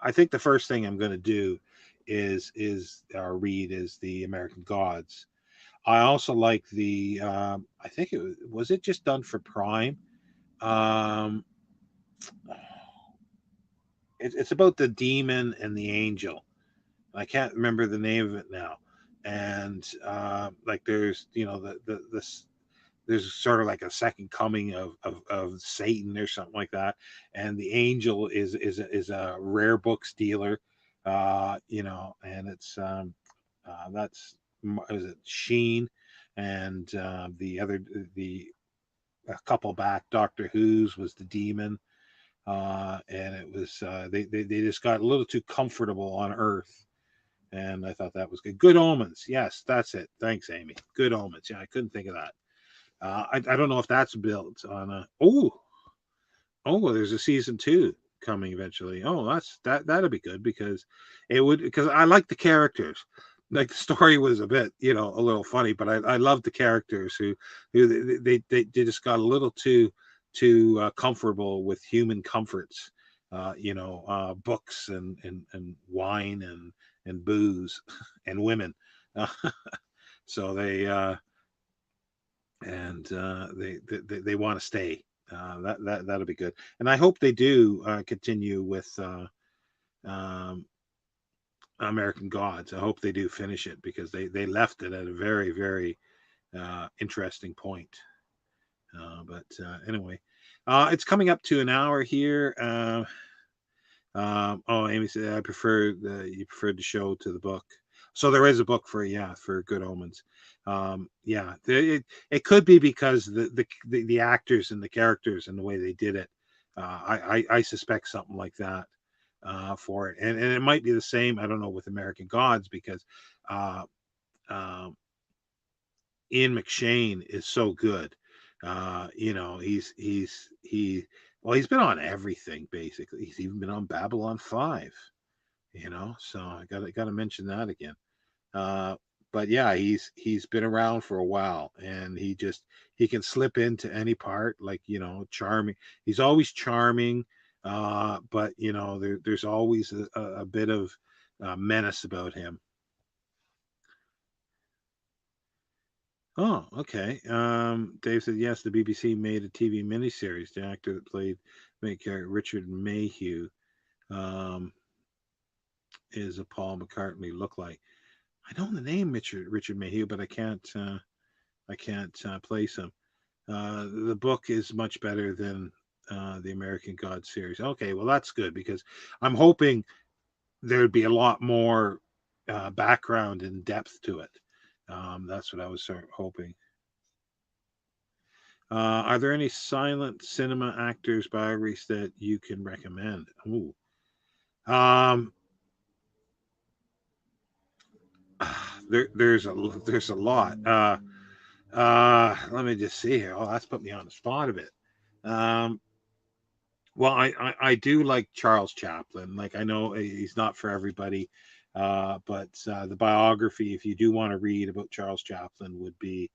Speaker 1: I think the first thing I'm gonna do is or read is the American Gods. I also like the. I think was it just done for Prime. Um, it's about the demon and the angel. I can't remember the name of it now. And like there's this there's sort of like a second coming of Satan or something like that, and the angel is a rare books dealer, and it's that's is it Sheen, and the other the a couple back Doctor Who's was the demon, and it was they just got a little too comfortable on Earth. And I thought that was good. Good Omens. Yes, that's it. Thanks, Amy. Good Omens. Yeah, I couldn't think of that. I don't know if that's built on a. Oh, there's a season two coming eventually. Oh, that'll be good because it would because I like the characters. Like the story was a bit, a little funny, but I love the characters who they just got a little too comfortable with human comforts, books and wine and booze and women. Uh, so they want to stay. That'll be good, and I hope they do continue with um, American Gods. I hope they do finish it because they left it at a very very interesting point. But anyway, it's coming up to an hour here. Oh, Amy said I prefer you preferred the show to the book. So there is a book for Good Omens. Yeah, it could be because the actors and the characters and the way they did it. I suspect something like that for it, and it might be the same. I don't know with American Gods because uh, um, Ian McShane is so good. He's been on everything basically. He's even been on Babylon 5. So I got to mention that again. Uh, but yeah, he's been around for a while, and he can slip into any part, like charming. He's always charming, but there's always a bit of menace about him. Oh, okay. Dave said yes. The BBC made a TV miniseries. The actor that played main character Richard Mayhew um, is a Paul McCartney look-like. I know the name Richard Mayhew, but I can't place him. The book is much better than the American God series. Okay, well that's good because I'm hoping there'd be a lot more background and depth to it. That's what I was sort of hoping. Are there any silent cinema actors biographies that you can recommend? Ooh. Um, there's a lot. Let me just see here. Oh, that's put me on the spot a bit. Um, well, I do like Charles Chaplin. Like I know he's not for everybody, but the biography, if you do want to read about Charles Chaplin, would be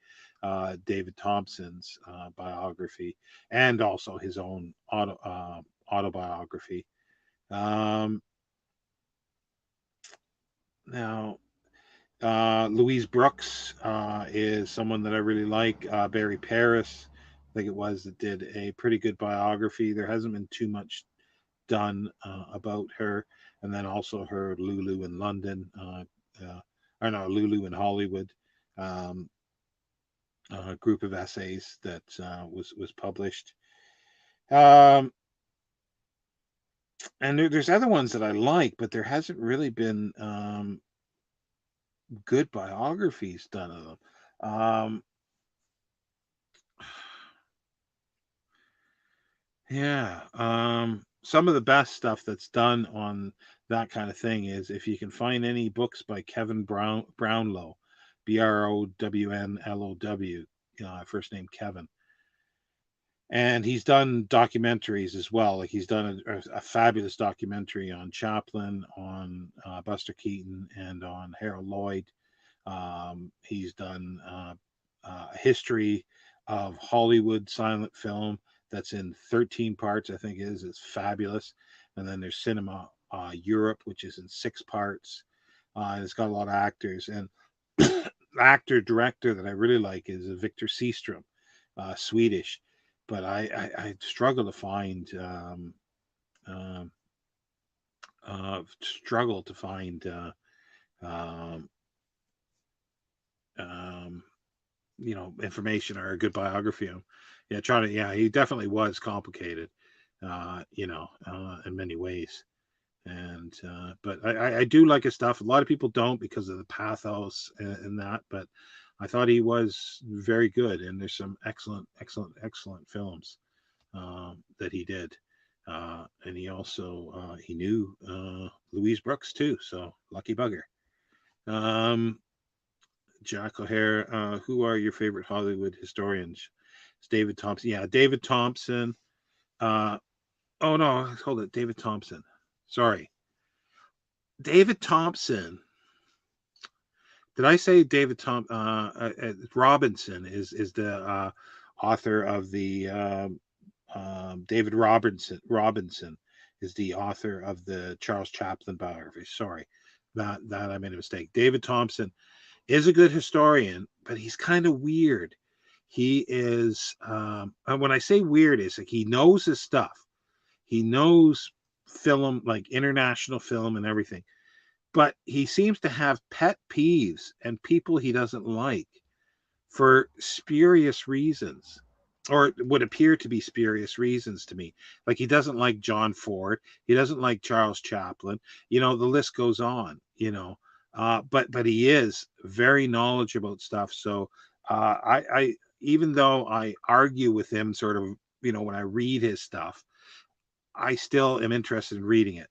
Speaker 1: David Thompson's biography and also his own autobiography. Um, now, Louise Brooks is someone that I really like. Barry Paris, I think it was, that did a pretty good biography. There hasn't been too much done about her. And then also her Lulu in London, or no, Lulu in Hollywood, um, group of essays that was published. Um, and there's other ones that I like, but there hasn't really been good biographies done of them. Um, Yeah. Some of the best stuff that's done on that kind of thing is if you can find any books by Kevin Brownlow. Brownlow, first name Kevin. And he's done documentaries as well. Like he's done a fabulous documentary on Chaplin, on Buster Keaton, and on Harold Lloyd. He's done a history of Hollywood silent film that's in 13 parts, I think it is. It's fabulous. And then there's Cinema Europe, which is in 6 parts. And it's got a lot of actors. And actor director that I really like is Victor Seastrom, Swedish. But I struggle to find um, information or a good biography of him. He definitely was complicated, in many ways. And but I do like his stuff. A lot of people don't because of the pathos and that, but I thought he was very good, and there's some excellent films that he did. And he also he knew Louise Brooks too, so lucky bugger. Jack O'Hare, who are your favorite Hollywood historians? It's David Thompson. Yeah, David Thompson. Oh no, hold it, David Thompson. Sorry, David Thompson. Did I say David Robinson is the author of the David Robinson is the author of the Charles Chaplin biography. Sorry, that I made a mistake. David Thompson is a good historian, but he's kind of weird. He is, when I say weird, it's like he knows his stuff. He knows film, like international film and everything. But he seems to have pet peeves and people he doesn't like for spurious reasons, or would appear to be spurious reasons to me. Like he doesn't like John Ford. He doesn't like Charles Chaplin. The list goes on, but he is very knowledgeable about stuff. So I even though I argue with him sort of, when I read his stuff, I still am interested in reading it.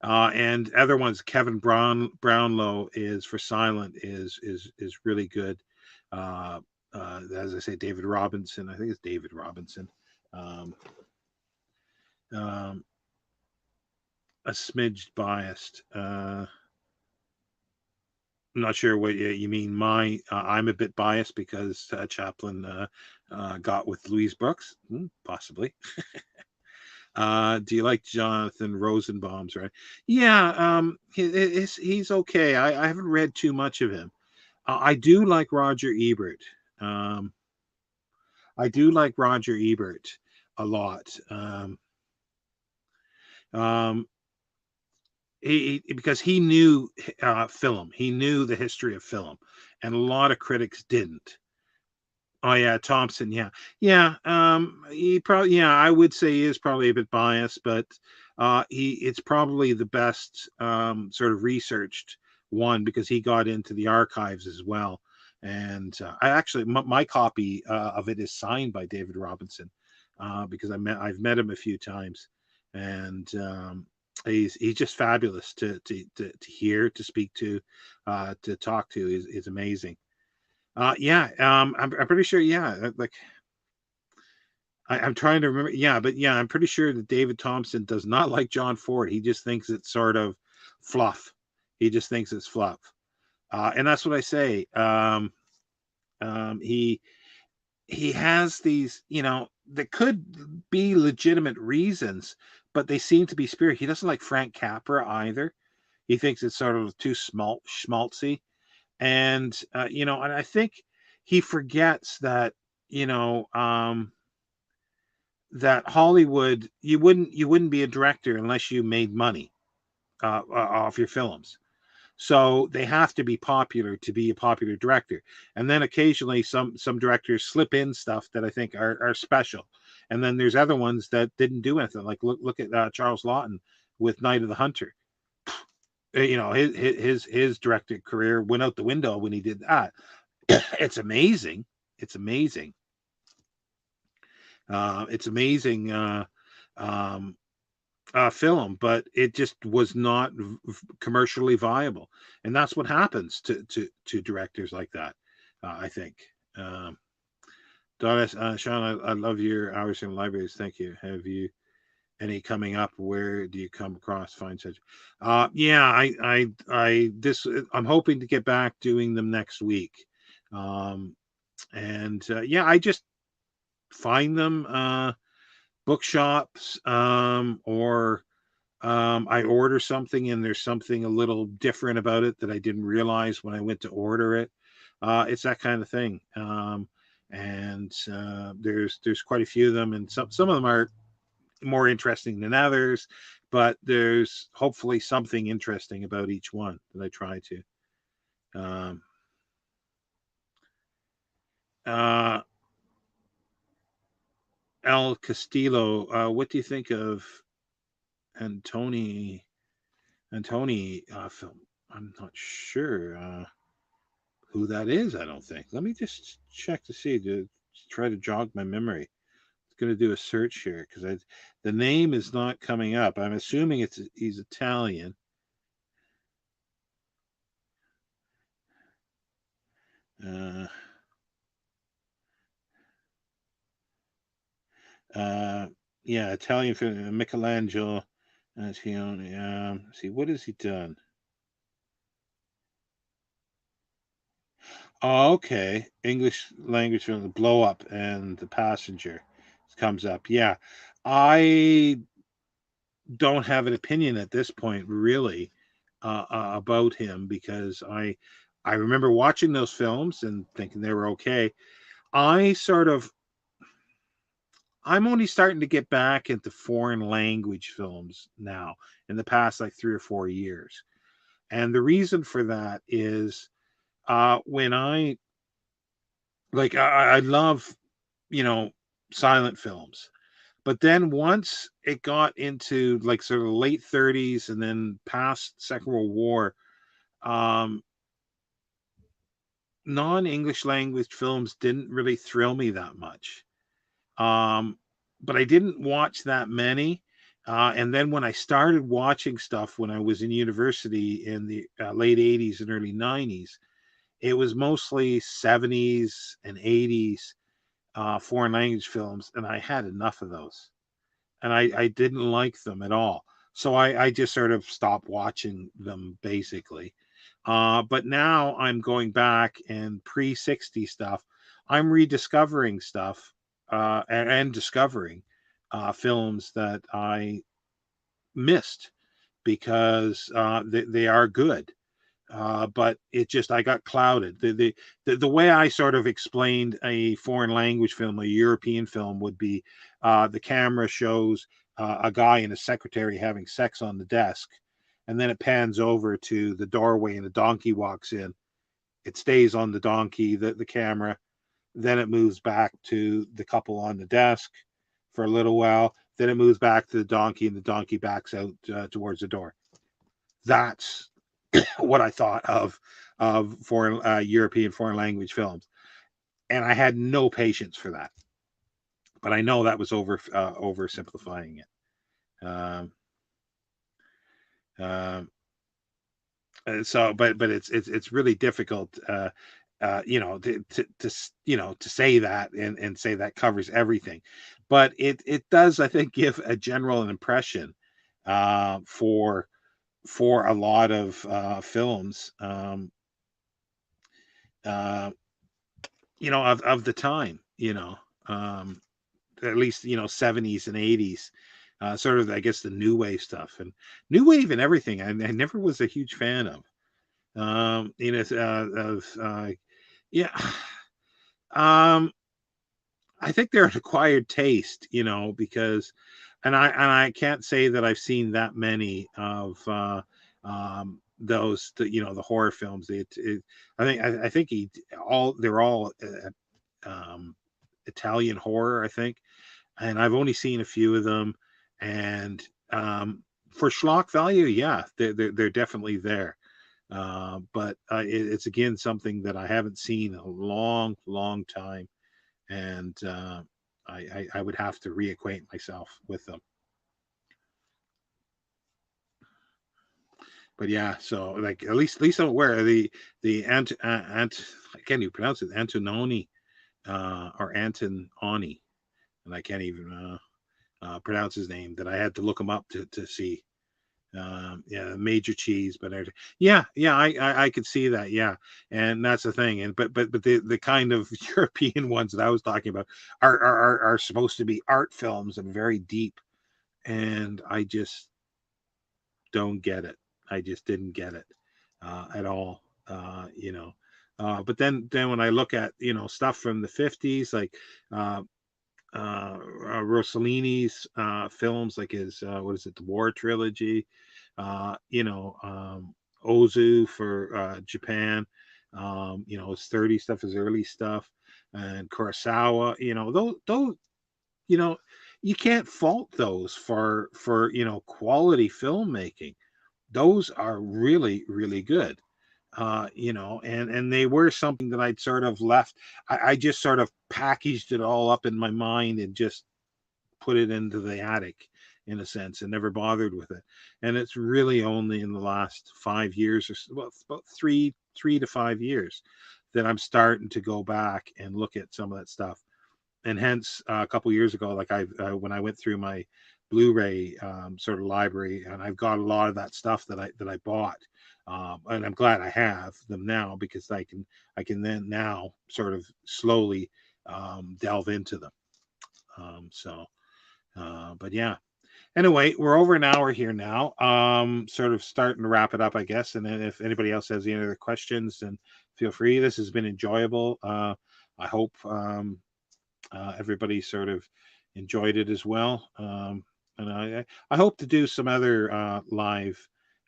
Speaker 1: And other ones, Kevin Brownlow is for silent is really good. As I say, David Robinson. I think it's David Robinson. A smidge biased. I'm not sure what you mean. I'm a bit biased because Chaplin got with Louise Brooks, possibly. Do you like Jonathan Rosenbaum's? Right? Yeah, he's okay. I haven't read too much of him. I do like Roger Ebert. I do like Roger Ebert a lot. Because he knew film. He knew the history of film, and a lot of critics didn't. Oh yeah, Thompson. Yeah, yeah. He probably. Yeah, I would say he is probably a bit biased, but it's probably the best sort of researched one because he got into the archives as well. And I actually my copy of it is signed by David Robinson because I've met him a few times, and he's just fabulous to hear, to speak to talk to. Is amazing. I'm pretty sure. Yeah, like I'm trying to remember. Yeah, but yeah, I'm pretty sure that David Thompson does not like John Ford. He just thinks it's sort of fluff. He just thinks it's fluff, and that's what I say. He has these, that could be legitimate reasons, but they seem to be spirit. He doesn't like Frank Capra either. He thinks it's sort of too schmaltzy. And and I think he forgets that that Hollywood, you wouldn't be a director unless you made money off your films. So they have to be popular to be a popular director. And then occasionally some directors slip in stuff that I think are special. And then there's other ones that didn't do anything. Like look at Charles Laughton with Night of the Hunter. His directed career went out the window when he did that. It's amazing. It's amazing. It's amazing film, but it just was not commercially viable, and that's what happens to directors like that. I think. Um, Sean, I love your hours in libraries. Thank you. Have you any coming up? Where do you come across find such? Yeah, I'm hoping to get back doing them next week, um, and yeah, I just find them bookshops, or I order something and there's something a little different about it that I didn't realize when I went to order it. It's that kind of thing. And there's quite a few of them, and some of them are more interesting than others, but there's hopefully something interesting about each one that I try to. Um, uh, El Castillo, what do you think of Antoni Antoni film? I'm not sure who that is. I don't think. Let me just check to see to try to jog my memory. I'm going to do a search here because the name is not coming up. I'm assuming he's Italian. Uh, uh, yeah, Italian film. Michelangelo Antonioni. See, what has he done? Oh, okay. English language film, The Blow Up and The Passenger comes up. Yeah. I don't have an opinion at this point, really, about him because I remember watching those films and thinking they were okay. I sort of I'm only starting to get back into foreign language films now in the past like 3 or 4 years. And the reason for that is when I love, you know, silent films. But then once it got into like sort of late 30s and then past Second World War, um, non-English language films didn't really thrill me that much. Um, but I didn't watch that many. And then when I started watching stuff when I was in university in the late 80s and early 90s, it was mostly 70s and 80s foreign language films, and I had enough of those. And I didn't like them at all. So I just sort of stopped watching them basically. But now I'm going back and pre 60 stuff. I'm rediscovering stuff and discovering films that I missed because they are good. But it just I got clouded. The way I sort of explained a foreign language film, a European film, would be the camera shows a guy and a secretary having sex on the desk, and then it pans over to the doorway and a donkey walks in. It stays on the donkey, the camera, then it moves back to the couple on the desk for a little while. Then it moves back to the donkey, and the donkey backs out towards the door. That's what I thought of foreign European foreign language films, and I had no patience for that. But I know that was oversimplifying it. Um, but it's really difficult, to say that and say that covers everything, but it does I think give a general impression for a lot of films. Uh, of the time, um, at least 70s and 80s, sort of I guess the new wave stuff and new wave and everything. I never was a huge fan of. Yeah. Um, I think they're an acquired taste, because, and I can't say that I've seen that many of those, the horror films. I think they're all Italian horror, I think, and I've only seen a few of them. And for schlock value, yeah, they're definitely there. But it's again something that I haven't seen in a long, long time, and I would have to reacquaint myself with them. but yeah, so like at least I'm aware the I can't even pronounce it, Antononi, or Antonioni, and I can't even pronounce his name. That I had to look him up to see. Yeah, major cheese, but yeah, I could see that. Yeah, and that's the thing. And but the kind of European ones that I was talking about are supposed to be art films and very deep, and I just don't get it. I just didn't get it at all. But then when I look at stuff from the 50s, like uh, Rossellini's films, like his what is it, the War trilogy, uh, you know, um, Ozu for Japan, his 30 stuff, his early stuff, and Kurosawa, those, you know, you can't fault those for quality filmmaking. Those are really, really good. And they were something that I'd sort of left. I just sort of packaged it all up in my mind and just put it into the attic in a sense and never bothered with it. And it's really only in the last 5 years or so, well, about three to 5 years that I'm starting to go back and look at some of that stuff. And hence a couple years ago, like when I went through my Blu-ray sort of library, and I've got a lot of that stuff that I bought, and I'm glad I have them now because I can then now sort of slowly delve into them. But yeah. Anyway, we're over an hour here now. Sort of starting to wrap it up, I guess. And then if anybody else has any other questions, then feel free. This has been enjoyable. I hope everybody sort of enjoyed it as well. And I hope to do some other live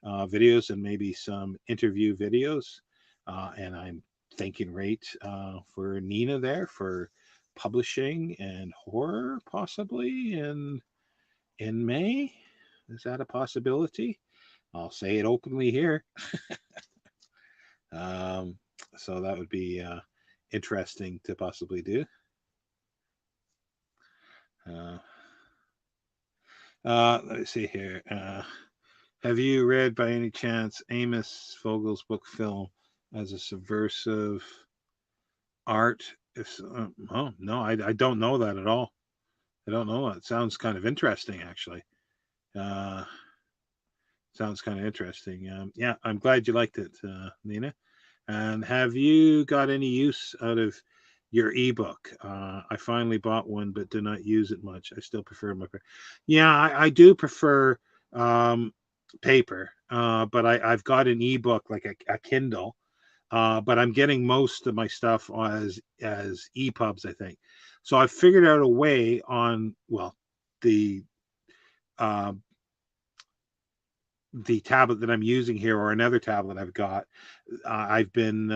Speaker 1: videos and maybe some interview videos. And I'm thanking rate for Nina there for publishing and horror possibly in May. Is that a possibility? I'll say it openly here. um, so that would be interesting to possibly do. Uh, let me see here. Have you read by any chance Amos Vogel's book Film as a subversive art? If oh no, I don't know that at all. I don't know. It sounds kind of interesting, actually. Uh, Sounds kind of interesting. Yeah, I'm glad you liked it, Nina. And have you got any use out of your ebook? I finally bought one, but did not use it much. I still prefer my. Yeah, I do prefer paper, but I've got an ebook like a Kindle. But I'm getting most of my stuff as EPUBs, I think. So I've figured out a way on the uh, the tablet that I'm using here, or another tablet I've got. I've been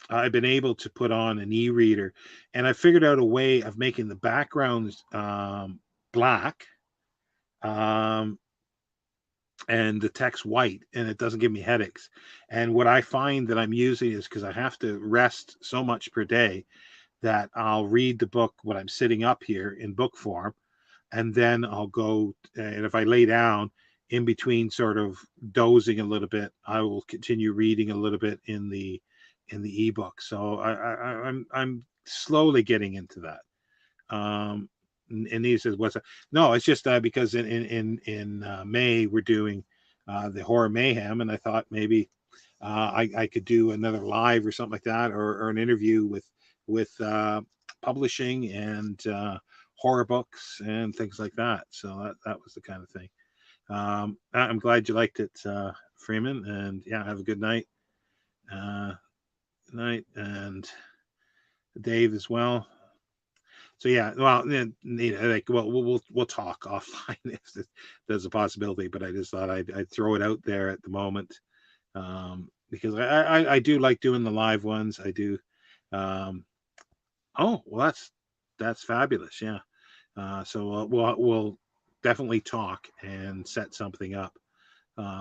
Speaker 1: able to put on an e-reader, and I figured out a way of making the backgrounds black, um, and the text white, and it doesn't give me headaches. And what I find that I'm using is because I have to rest so much per day that I'll read the book when I'm sitting up here in book form, and then I'll go, and if I lay down in between sort of dozing a little bit, I will continue reading a little bit in the ebook. So I'm slowly getting into that. And he says, "What's that?" No, it's just because in May we're doing the horror mayhem, and I thought maybe I could do another live or something like that, or an interview with publishing and horror books and things like that. So that was the kind of thing. I'm glad you liked it, Freeman, and yeah, have a good night. Night, and Dave as well. So yeah, well, like, well, we'll talk offline if there's a possibility. But I just thought I'd throw it out there at the moment, because I do like doing the live ones. I do. Oh well, that's fabulous. Yeah. So we'll definitely talk and set something up.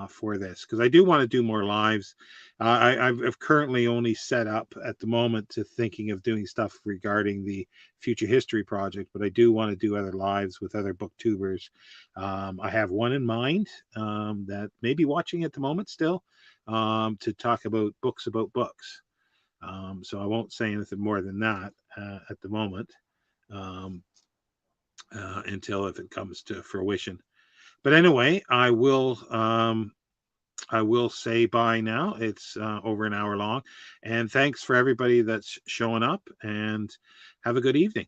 Speaker 1: for this, because I do want to do more lives. I've currently only set up at the moment to thinking of doing stuff regarding the Future History Project, but I do want to do other lives with other booktubers. I have one in mind that may be watching at the moment still, to talk about books. So I won't say anything more than that at the moment, until if it comes to fruition. But anyway, I will say bye now. It's over an hour long, and thanks for everybody that's showing up, and have a good evening.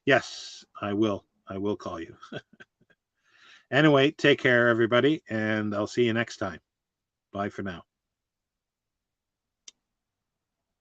Speaker 1: Yes, I will call you. Anyway, take care, everybody, and I'll see you next time. Bye for now.